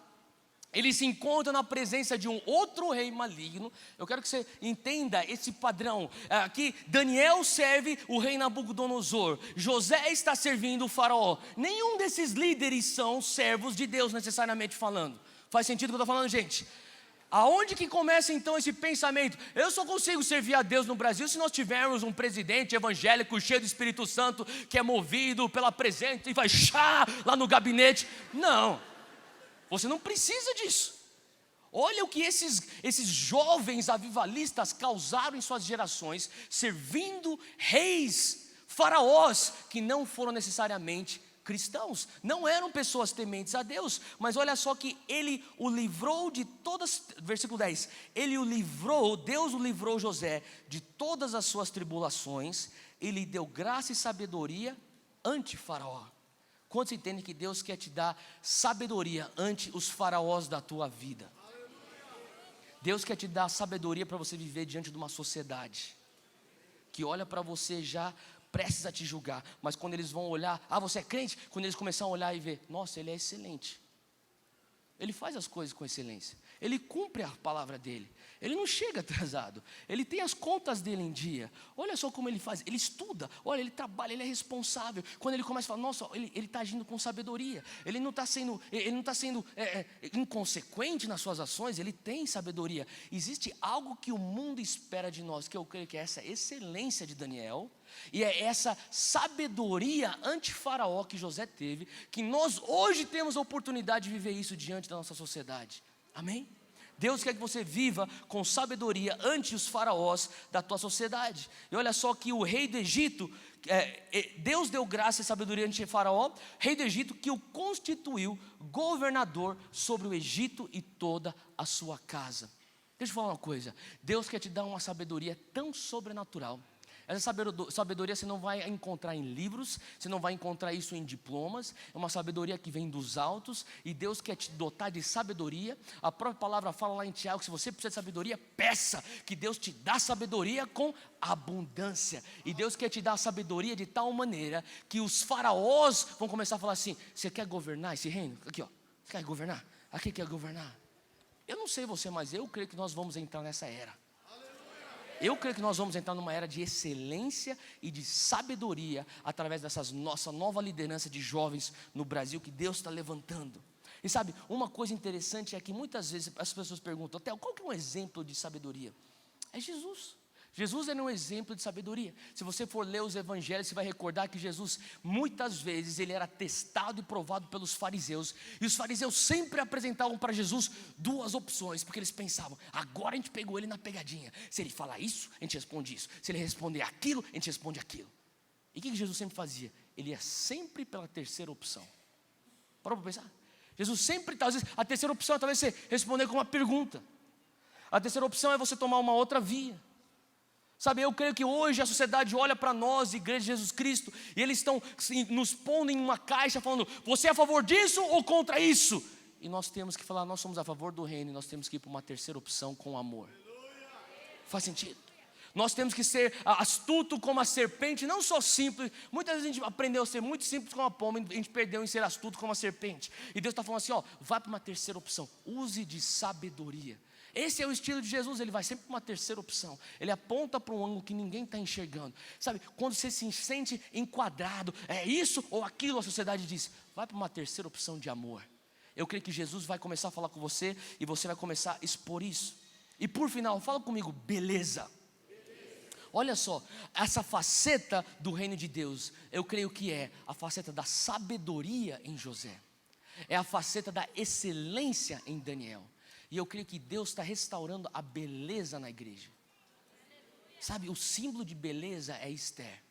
S1: ele se encontra na presença de um outro rei maligno. Eu quero que você entenda esse padrão. Aqui Daniel serve o rei Nabucodonosor, José está servindo o faraó. Nenhum desses líderes são servos de Deus necessariamente falando. Faz sentido o que eu estou falando, gente? Aonde que começa então esse pensamento? Eu só consigo servir a Deus no Brasil se nós tivermos um presidente evangélico cheio do Espírito Santo, que é movido pela presença e vai lá no gabinete. Não, você não precisa disso. Olha o que esses jovens avivalistas causaram em suas gerações, servindo reis, faraós, que não foram necessariamente cristãos, não eram pessoas tementes a Deus, mas olha só que ele o livrou de todas, versículo 10, Deus o livrou José de todas as suas tribulações, ele deu graça e sabedoria ante Faraó. Quantos entendem que Deus quer te dar sabedoria ante os faraós da tua vida? Deus quer te dar sabedoria para você viver diante de uma sociedade que olha para você já prestes a te julgar, mas quando eles vão olhar, você é crente? Quando eles começam a olhar e ver, nossa, ele é excelente. Ele faz as coisas com excelência. Ele cumpre a palavra dele. Ele não chega atrasado. Ele tem as contas dele em dia. Olha só como ele faz. Ele estuda. Olha, ele trabalha, ele é responsável. Quando ele começa a falar, nossa, ele está agindo com sabedoria. Ele não está sendo inconsequente nas suas ações. Ele tem sabedoria. Existe algo que o mundo espera de nós, que eu creio que é essa excelência de Daniel. E é essa sabedoria anti-faraó que José teve, que nós hoje temos a oportunidade de viver isso diante da nossa sociedade. Amém? Deus quer que você viva com sabedoria ante os faraós da tua sociedade. E olha só que o rei do Egito, Deus deu graça e sabedoria ante o faraó, rei do Egito, que o constituiu governador sobre o Egito e toda a sua casa. Deixa eu falar uma coisa, Deus quer te dar uma sabedoria tão sobrenatural. Essa sabedoria você não vai encontrar em livros, você não vai encontrar isso em diplomas, é uma sabedoria que vem dos altos, e Deus quer te dotar de sabedoria. A própria palavra fala lá em Tiago, se você precisa de sabedoria, peça, que Deus te dá sabedoria com abundância. E Deus quer te dar sabedoria de tal maneira, que os faraós vão começar a falar assim, você quer governar esse reino? Aqui ó, você quer governar? Aqui quer governar? Eu não sei você, mas eu creio que nós vamos entrar nessa era. Eu creio que nós vamos entrar numa era de excelência e de sabedoria através dessa nossa nova liderança de jovens no Brasil que Deus está levantando. E sabe, uma coisa interessante é que muitas vezes as pessoas perguntam, Theo, qual que é um exemplo de sabedoria? É Jesus. Jesus era um exemplo de sabedoria. Se você for ler os evangelhos, você vai recordar que Jesus, muitas vezes, ele era testado e provado pelos fariseus. E os fariseus sempre apresentavam para Jesus duas opções, porque eles pensavam, agora a gente pegou ele na pegadinha. Se ele falar isso, a gente responde isso. Se ele responder aquilo, a gente responde aquilo. E o que Jesus sempre fazia? Ele ia sempre pela terceira opção. Parou para pensar? Jesus sempre, às vezes, a terceira opção é talvez você responder com uma pergunta. A terceira opção é você tomar uma outra via. Sabe, eu creio que hoje a sociedade olha para nós, Igreja de Jesus Cristo, e eles estão nos pondo em uma caixa falando, você é a favor disso ou contra isso? E nós temos que falar, nós somos a favor do reino, e nós temos que ir para uma terceira opção com amor. Faz sentido? Nós temos que ser astuto como a serpente, não só simples. Muitas vezes a gente aprendeu a ser muito simples como a pomba, a gente perdeu em ser astuto como a serpente. E Deus está falando assim, ó, vai para uma terceira opção, use de sabedoria. Esse é o estilo de Jesus, ele vai sempre para uma terceira opção. Ele aponta para um ângulo que ninguém está enxergando. Sabe, quando você se sente enquadrado, é isso ou aquilo, a sociedade diz, vai para uma terceira opção de amor. Eu creio que Jesus vai começar a falar com você e você vai começar a expor isso. E por final, fala comigo, beleza. Olha só, essa faceta do reino de Deus, eu creio que é a faceta da sabedoria em José. É a faceta da excelência em Daniel. E eu creio que Deus está restaurando a beleza na igreja. Sabe, o símbolo de beleza é Esther.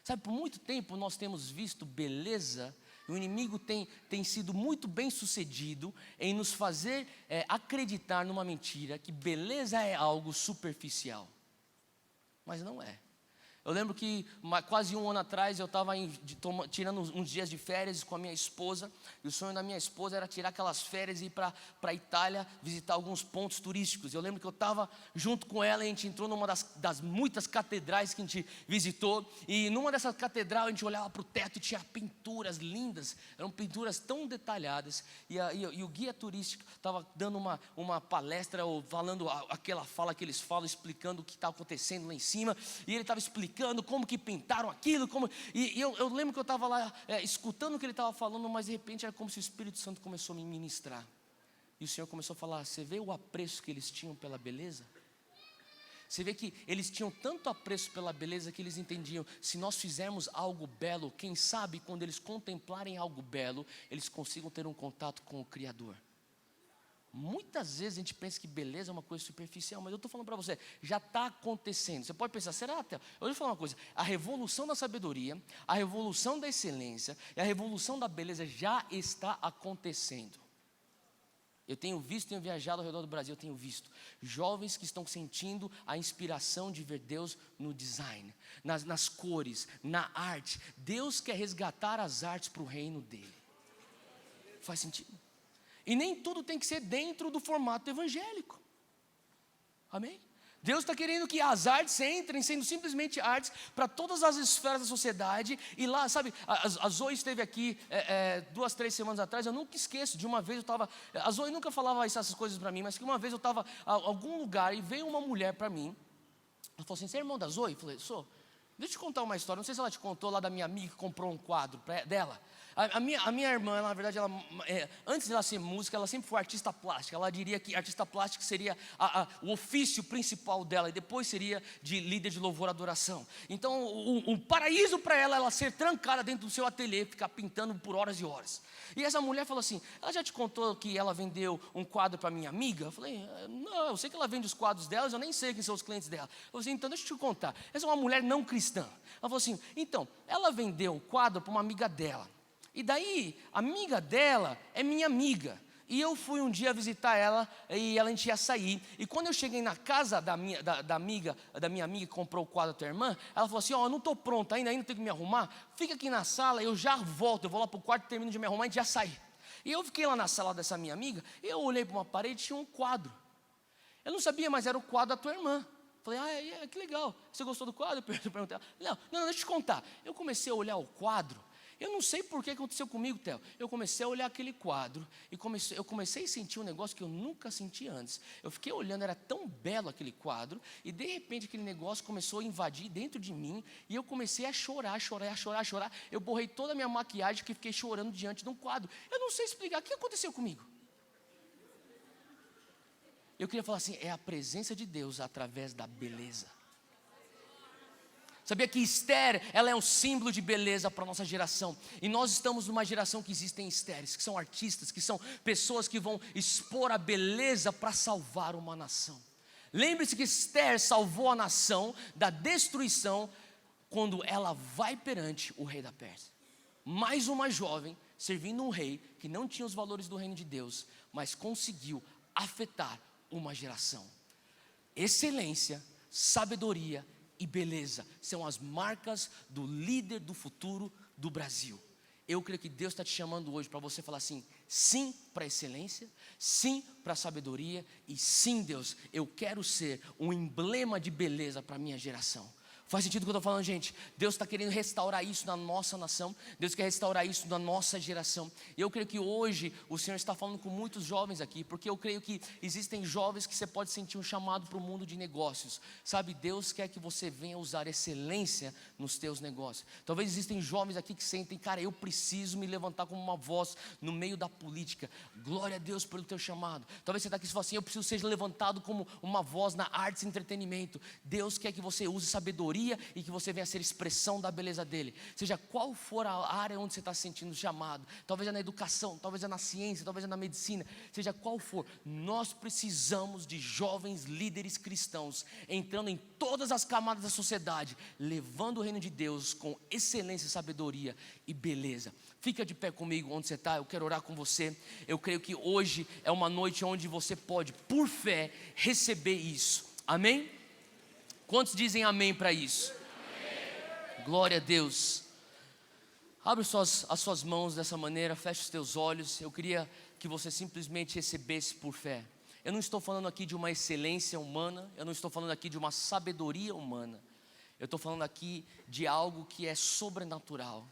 S1: Sabe, por muito tempo nós temos visto beleza, e o inimigo tem sido muito bem sucedido em nos fazer acreditar numa mentira, que beleza é algo superficial. Mas não é. Eu lembro que quase um ano atrás eu estava tirando uns dias de férias com a minha esposa. E o sonho da minha esposa era tirar aquelas férias e ir para a Itália, visitar alguns pontos turísticos. Eu lembro que eu estava junto com ela e a gente entrou numa das muitas catedrais que a gente visitou. E numa dessas catedrais a gente olhava para o teto e tinha pinturas lindas. Eram pinturas tão detalhadas. E o guia turístico estava dando uma palestra, ou falando aquela fala que eles falam, explicando o que está acontecendo lá em cima. E ele estava explicando como que pintaram aquilo, e eu lembro que eu estava lá escutando o que ele estava falando, mas de repente era como se o Espírito Santo começou a me ministrar, e o Senhor começou a falar, você vê o apreço que eles tinham pela beleza? Você vê que eles tinham tanto apreço pela beleza que eles entendiam, se nós fizermos algo belo, quem sabe quando eles contemplarem algo belo, eles consigam ter um contato com o Criador. Muitas vezes a gente pensa que beleza é uma coisa superficial, mas eu estou falando para você, já está acontecendo. Você pode pensar, será até? Eu vou falar uma coisa, a revolução da sabedoria, a revolução da excelência e a revolução da beleza já está acontecendo. Eu tenho visto, tenho viajado ao redor do Brasil, eu tenho visto jovens que estão sentindo a inspiração de ver Deus no design, nas cores, na arte. Deus quer resgatar as artes para o reino dele. Faz sentido? E nem tudo tem que ser dentro do formato evangélico. Amém?
S2: Deus está querendo que as artes entrem sendo simplesmente artes para todas as esferas da sociedade. E lá, sabe, a Zoe esteve aqui 2, 3 semanas atrás. Eu nunca esqueço, de uma vez eu estava... A Zoe nunca falava essas coisas para mim, mas que uma vez eu estava em algum lugar e veio uma mulher para mim. Ela falou assim: você é irmão da Zoe? Eu falei: sou. Deixa eu te contar uma história, não sei se ela te contou lá da minha amiga que comprou um quadro dela. A minha irmã, na verdade, antes de ela ser música, ela sempre foi artista plástica. Ela diria que artista plástica seria o ofício principal dela, e depois seria de líder de louvor e adoração. Então, um paraíso para ela ser trancada dentro do seu ateliê, ficar pintando por horas e horas. E essa mulher falou assim: ela já te contou que ela vendeu um quadro para minha amiga? Eu falei: não, eu sei que ela vende os quadros dela, eu nem sei quem são os clientes dela. Eu falei assim: então deixa eu te contar, essa é uma mulher não cristã. Ela falou assim: então, ela vendeu o quadro para uma amiga dela. E daí, a amiga dela é minha amiga. E eu fui um dia visitar ela e a gente ia sair. E quando eu cheguei na casa da minha amiga que comprou o quadro da tua irmã, ela falou assim: ó, eu não estou pronta ainda tenho que me arrumar. Fica aqui na sala, eu já volto, eu vou lá para o quarto, termino de me arrumar e já saí. E eu fiquei lá na sala dessa minha amiga, e eu olhei para uma parede e tinha um quadro. Eu não sabia, mas era o quadro da tua irmã. Falei: que legal, você gostou do quadro? Eu perguntei: não, deixa eu te contar. Eu comecei a olhar o quadro. Eu não sei por que aconteceu comigo, Theo. Eu comecei a olhar aquele quadro e eu comecei a sentir um negócio que eu nunca senti antes. Eu fiquei olhando, era tão belo aquele quadro, e de repente aquele negócio começou a invadir dentro de mim, e eu comecei a chorar. Eu borrei toda a minha maquiagem, que fiquei chorando diante de um quadro. Eu não sei explicar, o que aconteceu comigo? Eu queria falar assim: é a presença de Deus através da beleza. Sabia que Esther, ela é um símbolo de beleza para a nossa geração. E nós estamos numa geração que existem Estéres, que são artistas, que são pessoas que vão expor a beleza para salvar uma nação. Lembre-se que Esther salvou a nação da destruição quando ela vai perante o rei da Pérsia. Mais uma jovem servindo um rei que não tinha os valores do reino de Deus, mas conseguiu afetar uma geração. Excelência, sabedoria e beleza são as marcas do líder do futuro do Brasil. Eu creio que Deus está te chamando hoje para você falar assim: sim para a excelência, sim para a sabedoria, e sim, Deus, eu quero ser um emblema de beleza para a minha geração. Faz sentido o que eu estou falando, gente? Deus está querendo restaurar isso na nossa nação. Deus quer restaurar isso na nossa geração. E eu creio que hoje o Senhor está falando com muitos jovens aqui, porque eu creio que existem jovens que você pode sentir um chamado para o mundo de negócios. Sabe, Deus quer que você venha usar excelência nos teus negócios. Talvez existem jovens aqui que sentem: cara, eu preciso me levantar como uma voz no meio da política. Glória a Deus pelo teu chamado. Talvez você está aqui e fala assim: eu preciso ser levantado como uma voz na artes e entretenimento. Deus quer que você use sabedoria e que você venha ser expressão da beleza dele. Seja qual for a área onde você está sentindo chamado, talvez é na educação, talvez é na ciência, talvez é na medicina, seja qual for, nós precisamos de jovens líderes cristãos entrando em todas as camadas da sociedade, levando o reino de Deus com excelência, sabedoria e beleza. Fica de pé comigo onde você está, eu quero orar com você. Eu creio que hoje é uma noite onde você pode, por fé, receber isso. Amém? Quantos dizem amém para isso? Amém. Glória a Deus. Abre as suas mãos dessa maneira, feche os teus olhos. Eu queria que você simplesmente recebesse por fé. Eu não estou falando aqui de uma excelência humana, eu não estou falando aqui de uma sabedoria humana. Eu estou falando aqui de algo que é sobrenatural.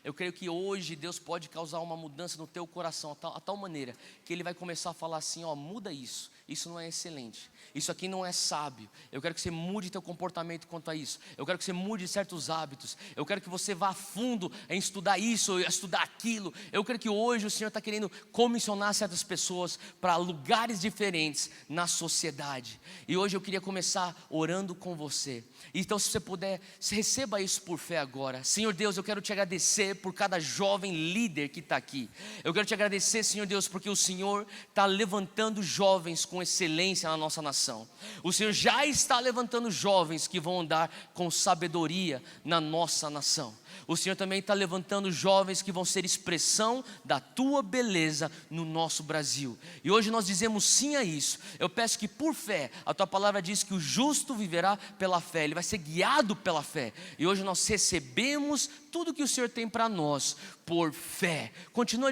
S2: Eu creio que hoje Deus pode causar uma mudança no teu coração, a tal maneira que Ele vai começar a falar assim: ó, muda isso, isso não é excelente, isso aqui não é sábio. Eu quero que você mude teu comportamento quanto a isso. Eu quero que você mude certos hábitos. Eu quero que você vá a fundo em estudar isso, em estudar aquilo. Eu creio que hoje o Senhor está querendo comissionar certas pessoas para lugares diferentes na sociedade. E hoje eu queria começar orando com você. Então, se você puder, receba isso por fé agora. Senhor Deus, eu quero te agradecer por cada jovem líder que está aqui. Eu quero te agradecer, Senhor Deus, porque o Senhor está levantando jovens com excelência na nossa nação. O Senhor já está levantando jovens que vão andar com sabedoria na nossa nação. O Senhor também está levantando jovens que vão ser expressão da tua beleza no nosso Brasil. E hoje nós dizemos sim a isso. Eu peço que por fé, a tua palavra diz que o justo viverá pela fé, ele vai ser guiado pela fé. E hoje nós recebemos tudo que o Senhor tem para nós por fé. Continua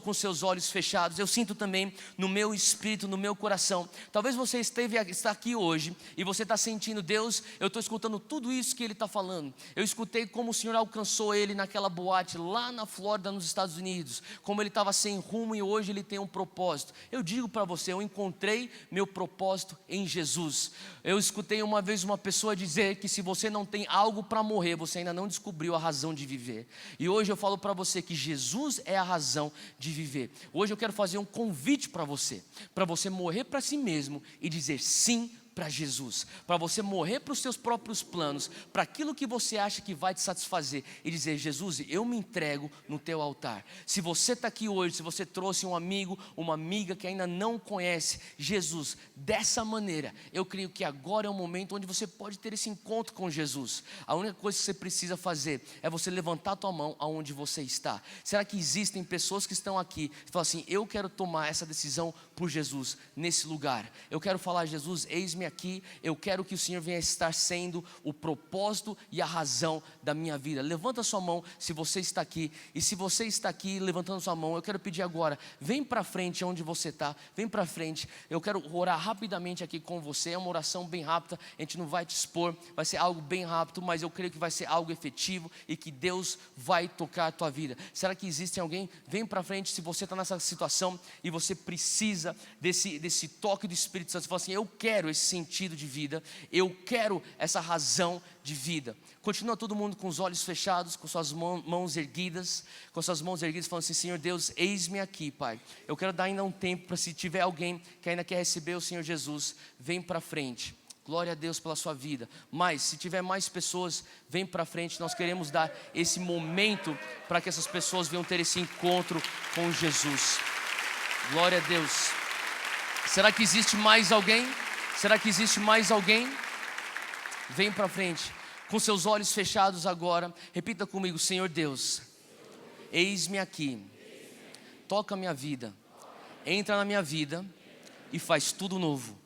S2: com seus olhos fechados. Eu sinto também no meu espírito, no meu coração. Talvez você está aqui hoje e você está sentindo, Deus, eu estou escutando tudo isso que Ele está falando. Eu escutei como o Senhor alcançou ele naquela boate lá na Flórida, nos Estados Unidos. Como ele estava sem rumo e hoje ele tem um propósito. Eu digo para você, eu encontrei meu propósito em Jesus. Eu escutei uma vez uma pessoa dizer que se você não tem algo para morrer, você ainda não descobriu a razão de viver. E hoje eu falo para você que Jesus é a razão de viver. Hoje eu quero fazer um convite para você morrer para si mesmo e dizer sim para Jesus, para você morrer para os seus próprios planos, para aquilo que você acha que vai te satisfazer e dizer, Jesus, eu me entrego no teu altar. Se você está aqui hoje, se você trouxe um amigo, uma amiga que ainda não conhece Jesus, dessa maneira, eu creio que agora é o momento onde você pode ter esse encontro com Jesus. A única coisa que você precisa fazer é você levantar a tua mão aonde você está. Será que existem pessoas que estão aqui e falam assim, eu quero tomar essa decisão por Jesus nesse lugar? Eu quero falar, Jesus, eis-me aqui, eu quero que o Senhor venha estar sendo o propósito e a razão da minha vida. Levanta sua mão se você está aqui. E se você está aqui levantando sua mão, eu quero pedir agora, vem para frente onde você está, vem para frente. Eu quero orar rapidamente aqui com você. É uma oração bem rápida, a gente não vai te expor, vai ser algo bem rápido, mas eu creio que vai ser algo efetivo e que Deus vai tocar a tua vida. Será que existe alguém? Vem para frente se você está nessa situação e você precisa desse toque do Espírito Santo. Você fala assim, eu quero esse sentido de vida, eu quero essa razão de vida. Continua todo mundo com os olhos fechados, com suas mãos erguidas, falando assim, Senhor Deus, eis-me aqui, Pai. Eu quero dar ainda um tempo para, se tiver alguém que ainda quer receber o Senhor Jesus, vem para frente. Glória a Deus pela sua vida. Mas se tiver mais pessoas, vem para frente. Nós queremos dar esse momento para que essas pessoas venham ter esse encontro com Jesus. Glória a Deus. Será que existe mais alguém? Vem para frente, com seus olhos fechados agora. Repita comigo, Senhor Deus, eis-me aqui. Toca a minha vida, entra na minha vida e faz tudo novo.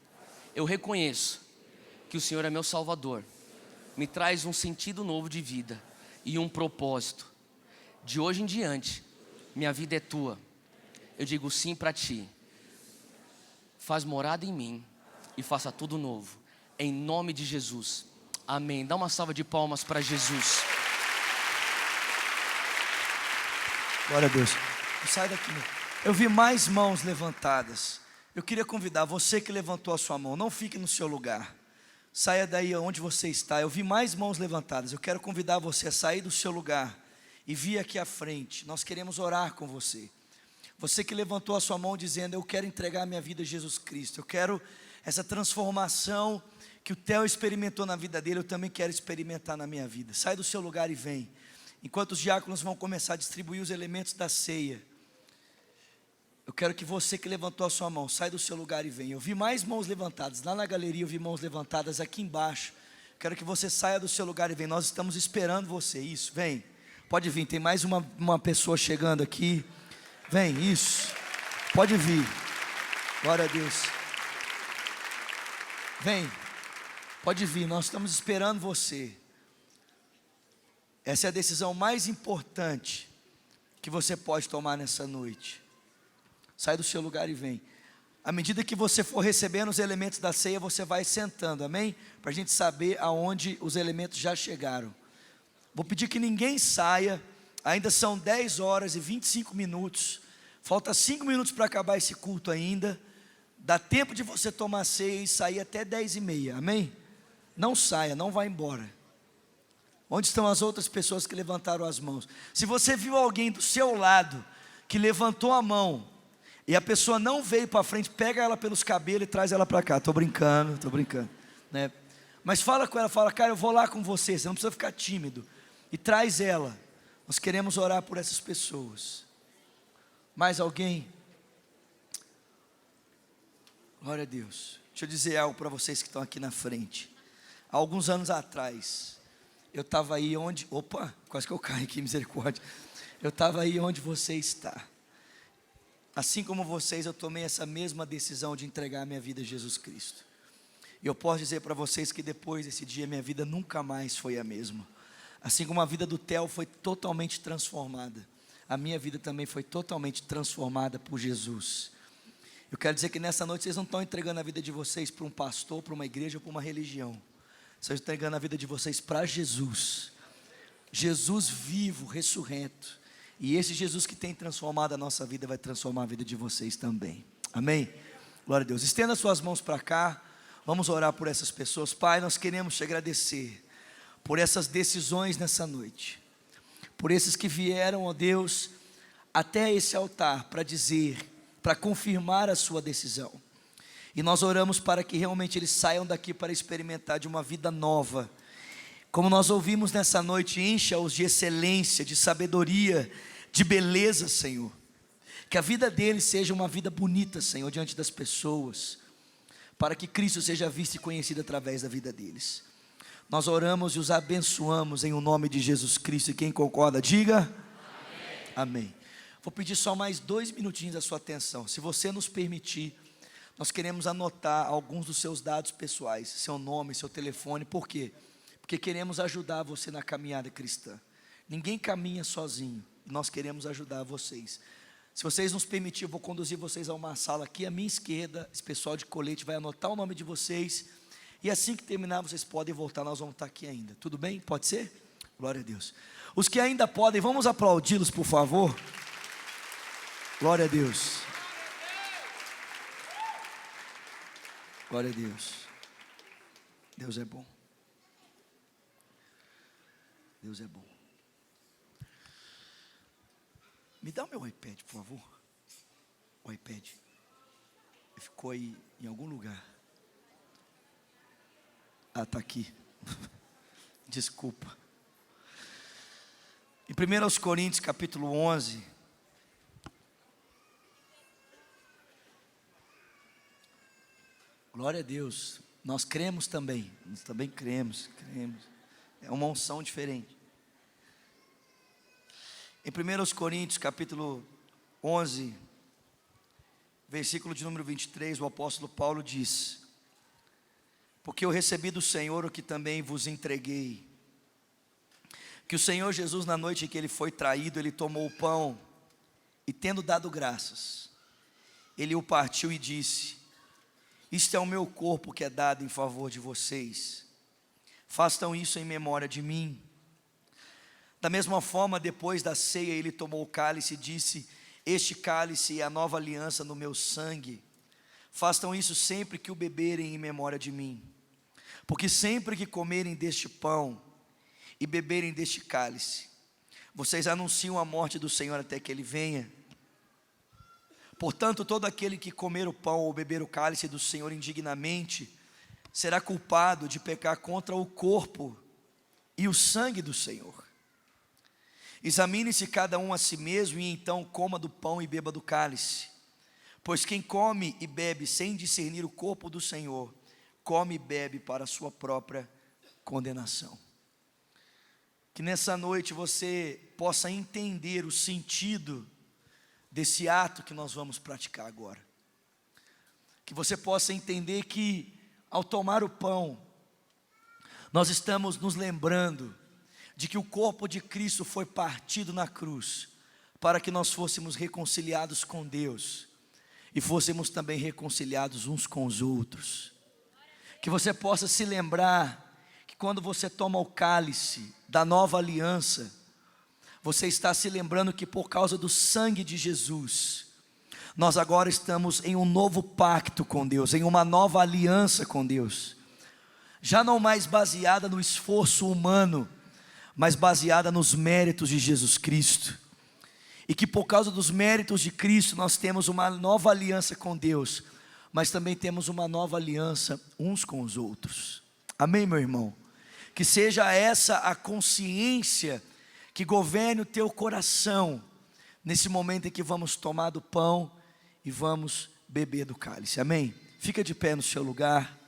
S2: Eu reconheço que o Senhor é meu Salvador. Me traz um sentido novo de vida e um propósito. De hoje em diante, minha vida é tua. Eu digo sim para ti. Faz morada em mim e faça tudo novo. Em nome de Jesus. Amém. Dá uma salva de palmas para Jesus.
S3: Glória a Deus. Sai daqui. Eu vi mais mãos levantadas. Eu queria convidar você que levantou a sua mão, não fique no seu lugar. Saia daí onde você está. Eu vi mais mãos levantadas. Eu quero convidar você a sair do seu lugar e vir aqui à frente. Nós queremos orar com você. Você que levantou a sua mão dizendo, eu quero entregar a minha vida a Jesus Cristo. Eu quero essa transformação que o Theo experimentou na vida dele, eu também quero experimentar na minha vida. Sai do seu lugar e vem. Enquanto os diáconos vão começar a distribuir os elementos da ceia, eu quero que você que levantou a sua mão, sai do seu lugar e vem. Eu vi mais mãos levantadas, lá na galeria eu vi mãos levantadas aqui embaixo. Quero que você saia do seu lugar e vem. Nós estamos esperando você. Isso, vem. Pode vir, tem mais uma pessoa chegando aqui. Vem, isso. Pode vir. Glória a Deus. Vem. Pode vir, nós estamos esperando você. Essa é a decisão mais importante que você pode tomar nessa noite. Sai do seu lugar e vem. À medida que você for recebendo os elementos da ceia, você vai sentando, amém? Para a gente saber aonde os elementos já chegaram. Vou pedir que ninguém saia. Ainda são 10 horas e 25 minutos. Falta 5 minutos para acabar esse culto ainda. Dá tempo de você tomar ceia e sair até 10h30, amém? Não saia, não vá embora. Onde estão as outras pessoas que levantaram as mãos? Se você viu alguém do seu lado que levantou a mão e a pessoa não veio para frente, pega ela pelos cabelos e traz ela para cá. Estou brincando, né? Mas fala com ela, fala, cara, eu vou lá com você não precisa ficar tímido. E traz ela. Nós queremos orar por essas pessoas. Mais alguém? Glória a Deus. Deixa eu dizer algo para vocês que estão aqui na frente. Há alguns anos atrás, eu estava aí onde, opa, quase que eu caio aqui, misericórdia. Eu estava aí onde você está. Assim como vocês, eu tomei essa mesma decisão de entregar a minha vida a Jesus Cristo. E eu posso dizer para vocês que depois desse dia, minha vida nunca mais foi a mesma. Assim como a vida do Theo foi totalmente transformada, a minha vida também foi totalmente transformada por Jesus. Eu quero dizer que nessa noite vocês não estão entregando a vida de vocês para um pastor, para uma igreja ou para uma religião. Vocês estão entregando a vida de vocês para Jesus. Jesus vivo, ressurreto. E esse Jesus que tem transformado a nossa vida vai transformar a vida de vocês também. Amém? Glória a Deus. Estenda suas mãos para cá. Vamos orar por essas pessoas. Pai, nós queremos te agradecer por essas decisões nessa noite. Por esses que vieram, ó Deus, até esse altar para dizer, para confirmar a sua decisão. E nós oramos para que realmente eles saiam daqui para experimentar de uma vida nova. Como nós ouvimos nessa noite, encha-os de excelência, de sabedoria, de beleza, Senhor. Que a vida deles seja uma vida bonita, Senhor, diante das pessoas, para que Cristo seja visto e conhecido através da vida deles. Nós oramos e os abençoamos em o nome de Jesus Cristo. E quem concorda, diga amém. Amém. Vou pedir só mais 2 minutinhos da sua atenção. Se você nos permitir, nós queremos anotar alguns dos seus dados pessoais, seu nome, seu telefone. Por quê? Porque queremos ajudar você na caminhada cristã. Ninguém caminha sozinho, nós queremos ajudar vocês. Se vocês nos permitirem, eu vou conduzir vocês a uma sala aqui à minha esquerda. Esse pessoal de colete vai anotar o nome de vocês, e assim que terminar vocês podem voltar, nós vamos estar aqui ainda. Tudo bem? Pode ser? Glória a Deus. Os que ainda podem, vamos aplaudi-los, por favor. Glória a Deus. Glória a Deus. Deus é bom. Deus é bom. Me dá o meu iPad, por favor. O iPad. Ficou aí em algum lugar. Ah, está aqui. Desculpa. Em 1 Coríntios capítulo 11. Glória a Deus. Nós cremos também. Nós também cremos. É uma unção diferente. Em 1 Coríntios capítulo 11, versículo de número 23, o apóstolo Paulo diz: porque eu recebi do Senhor o que também vos entreguei, que o Senhor Jesus, na noite em que ele foi traído, ele tomou o pão, e tendo dado graças, ele o partiu e disse: isto é o meu corpo que é dado em favor de vocês, façam isso em memória de mim. Da mesma forma, depois da ceia, ele tomou o cálice e disse: este cálice é a nova aliança no meu sangue, façam isso sempre que o beberem em memória de mim. Porque sempre que comerem deste pão e beberem deste cálice, vocês anunciam a morte do Senhor até que ele venha. Portanto, todo aquele que comer o pão ou beber o cálice do Senhor indignamente, será culpado de pecar contra o corpo e o sangue do Senhor. Examine-se cada um a si mesmo, e então coma do pão e beba do cálice. Pois quem come e bebe sem discernir o corpo do Senhor, come e bebe para a sua própria condenação. Que nessa noite você possa entender o sentido desse ato que nós vamos praticar agora. Que você possa entender que ao tomar o pão, nós estamos nos lembrando de que o corpo de Cristo foi partido na cruz, para que nós fôssemos reconciliados com Deus, e fôssemos também reconciliados uns com os outros. Que você possa se lembrar, que quando você toma o cálice da nova aliança, você está se lembrando que por causa do sangue de Jesus, nós agora estamos em um novo pacto com Deus, em uma nova aliança com Deus, já não mais baseada no esforço humano, mas baseada nos méritos de Jesus Cristo. E que por causa dos méritos de Cristo nós temos uma nova aliança com Deus, mas também temos uma nova aliança uns com os outros. Amém, meu irmão? Que seja essa a consciência que governe o teu coração nesse momento em que vamos tomar do pão e vamos beber do cálice. Amém? Fica de pé no seu lugar.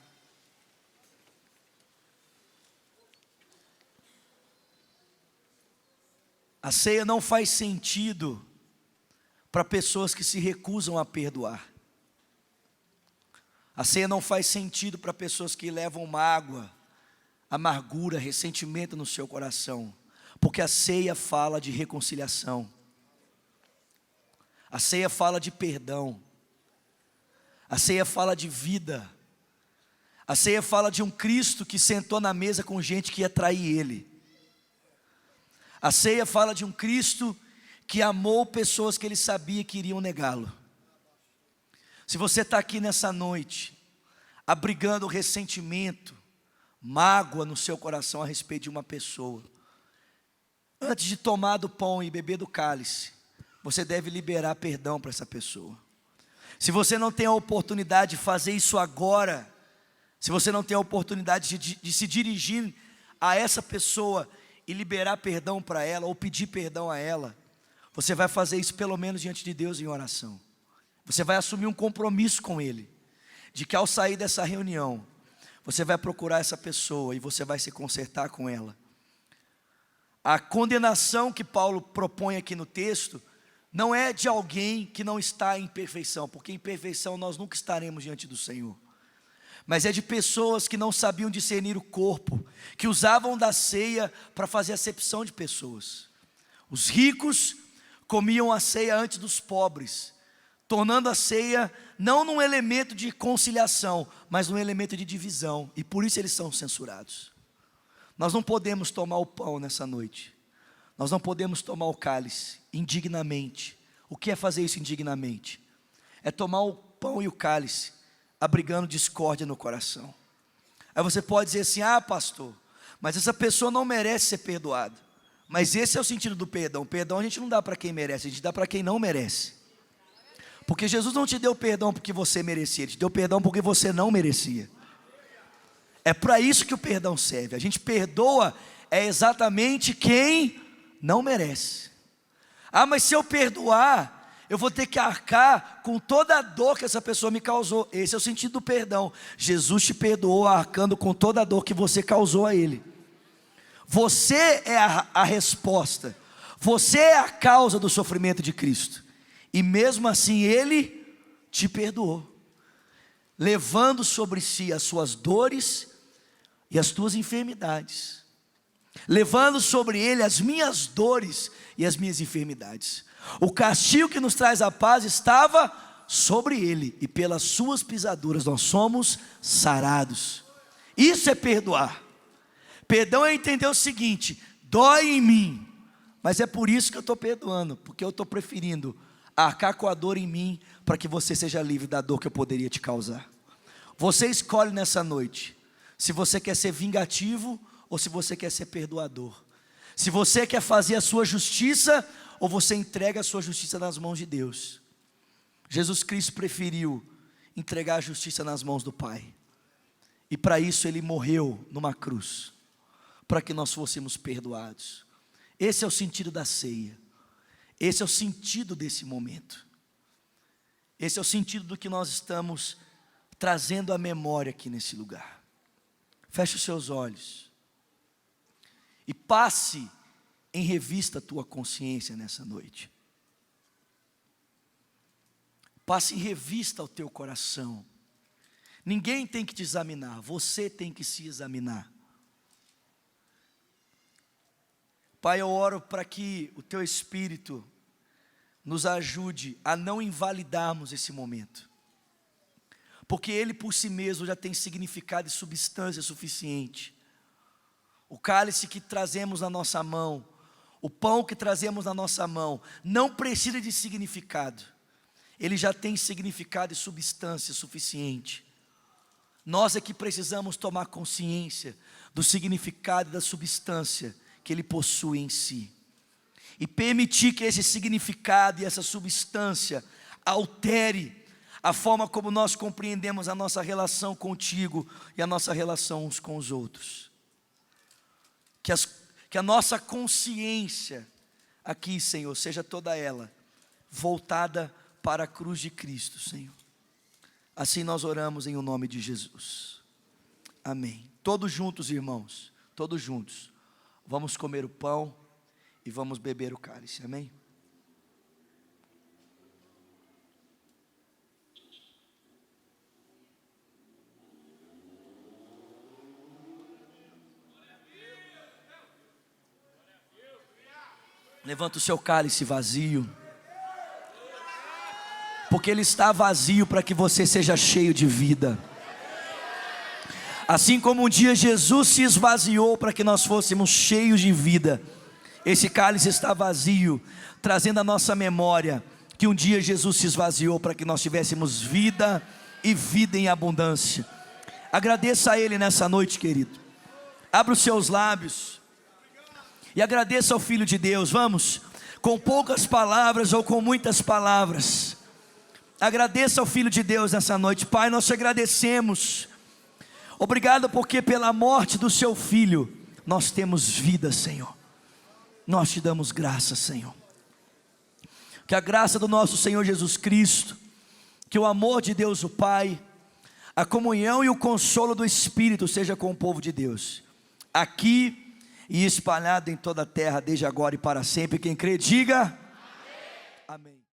S3: A ceia não faz sentido para pessoas que se recusam a perdoar. A ceia não faz sentido para pessoas que levam mágoa, amargura, ressentimento no seu coração, porque a ceia fala de reconciliação. A ceia fala de perdão. A ceia fala de vida. A ceia fala de um Cristo que sentou na mesa com gente que ia trair Ele. A ceia fala de um Cristo que amou pessoas que Ele sabia que iriam negá-lo. Se você está aqui nessa noite, abrigando ressentimento, mágoa no seu coração a respeito de uma pessoa, antes de tomar do pão e beber do cálice, você deve liberar perdão para essa pessoa. Se você não tem a oportunidade de fazer isso agora, se você não tem a oportunidade de se dirigir a essa pessoa e liberar perdão para ela, ou pedir perdão a ela, você vai fazer isso pelo menos diante de Deus em oração. Você vai assumir um compromisso com Ele, de que ao sair dessa reunião, você vai procurar essa pessoa e você vai se consertar com ela. A condenação que Paulo propõe aqui no texto, não é de alguém que não está em perfeição, porque em perfeição nós nunca estaremos diante do Senhor. Mas é de pessoas que não sabiam discernir o corpo, que usavam da ceia para fazer acepção de pessoas. Os ricos comiam a ceia antes dos pobres, tornando a ceia não num elemento de conciliação, mas num elemento de divisão, e por isso eles são censurados. Nós não podemos tomar o pão nessa noite, nós não podemos tomar o cálice indignamente. O que é fazer isso indignamente? É tomar o pão e o cálice abrigando discórdia no coração. Aí você pode dizer assim: ah, pastor, mas essa pessoa não merece ser perdoada. Mas esse é o sentido do perdão. Perdão a gente não dá para quem merece, a gente dá para quem não merece. Porque Jesus não te deu perdão porque você merecia, Ele te deu perdão porque você não merecia. É para isso que o perdão serve. A gente perdoa exatamente quem não merece. Ah, mas se eu perdoar, eu vou ter que arcar com toda a dor que essa pessoa me causou. Esse é o sentido do perdão. Jesus te perdoou arcando com toda a dor que você causou a Ele. Você é a resposta. Você é a causa do sofrimento de Cristo. E mesmo assim Ele te perdoou, levando sobre si as suas dores e as tuas enfermidades, levando sobre Ele as minhas dores e as minhas enfermidades. O castigo que nos traz a paz estava sobre Ele, e pelas suas pisaduras nós somos sarados. Isso é perdoar. Perdão é entender o seguinte: dói em mim, mas é por isso que eu estou perdoando, porque eu estou preferindo arcar com a dor em mim, para que você seja livre da dor que eu poderia te causar. Você escolhe nessa noite, se você quer ser vingativo, ou se você quer ser perdoador. Se você quer fazer a sua justiça, ou você entrega a sua justiça nas mãos de Deus. Jesus Cristo preferiu entregar a justiça nas mãos do Pai, e para isso Ele morreu numa cruz, para que nós fôssemos perdoados. Esse é o sentido da ceia. Esse é o sentido desse momento. Esse é o sentido do que nós estamos trazendo à memória aqui nesse lugar. Feche os seus olhos e passe em revista a tua consciência nessa noite. Passe em revista o teu coração. Ninguém tem que te examinar, você tem que se examinar. Pai, eu oro para que o Teu Espírito nos ajude a não invalidarmos esse momento, porque ele por si mesmo já tem significado e substância suficiente. O cálice que trazemos na nossa mão, o pão que trazemos na nossa mão, não precisa de significado, ele já tem significado e substância suficiente. Nós é que precisamos tomar consciência do significado e da substância que ele possui em si, e permitir que esse significado e essa substância altere a forma como nós compreendemos a nossa relação contigo e a nossa relação uns com os outros. Que a nossa consciência aqui, Senhor, seja toda ela voltada para a cruz de Cristo, Senhor. Assim nós oramos em o nome de Jesus. Amém. Todos juntos, irmãos, todos juntos. Vamos comer o pão e vamos beber o cálice, amém? Levanta o seu cálice vazio, porque ele está vazio para que você seja cheio de vida. Assim como um dia Jesus se esvaziou para que nós fôssemos cheios de vida, esse cálice está vazio, trazendo à nossa memória que um dia Jesus se esvaziou para que nós tivéssemos vida e vida em abundância. Agradeça a Ele nessa noite, querido. Abra os seus lábios e agradeça ao Filho de Deus. Vamos, com poucas palavras ou com muitas palavras, agradeça ao Filho de Deus nessa noite. Pai, nós te agradecemos. Obrigado porque pela morte do seu Filho nós temos vida, Senhor. Nós te damos graça, Senhor. Que a graça do nosso Senhor Jesus Cristo, que o amor de Deus o Pai, a comunhão e o consolo do Espírito seja com o povo de Deus, aqui e espalhado em toda a terra, desde agora e para sempre. Quem crê, diga amém. Amém.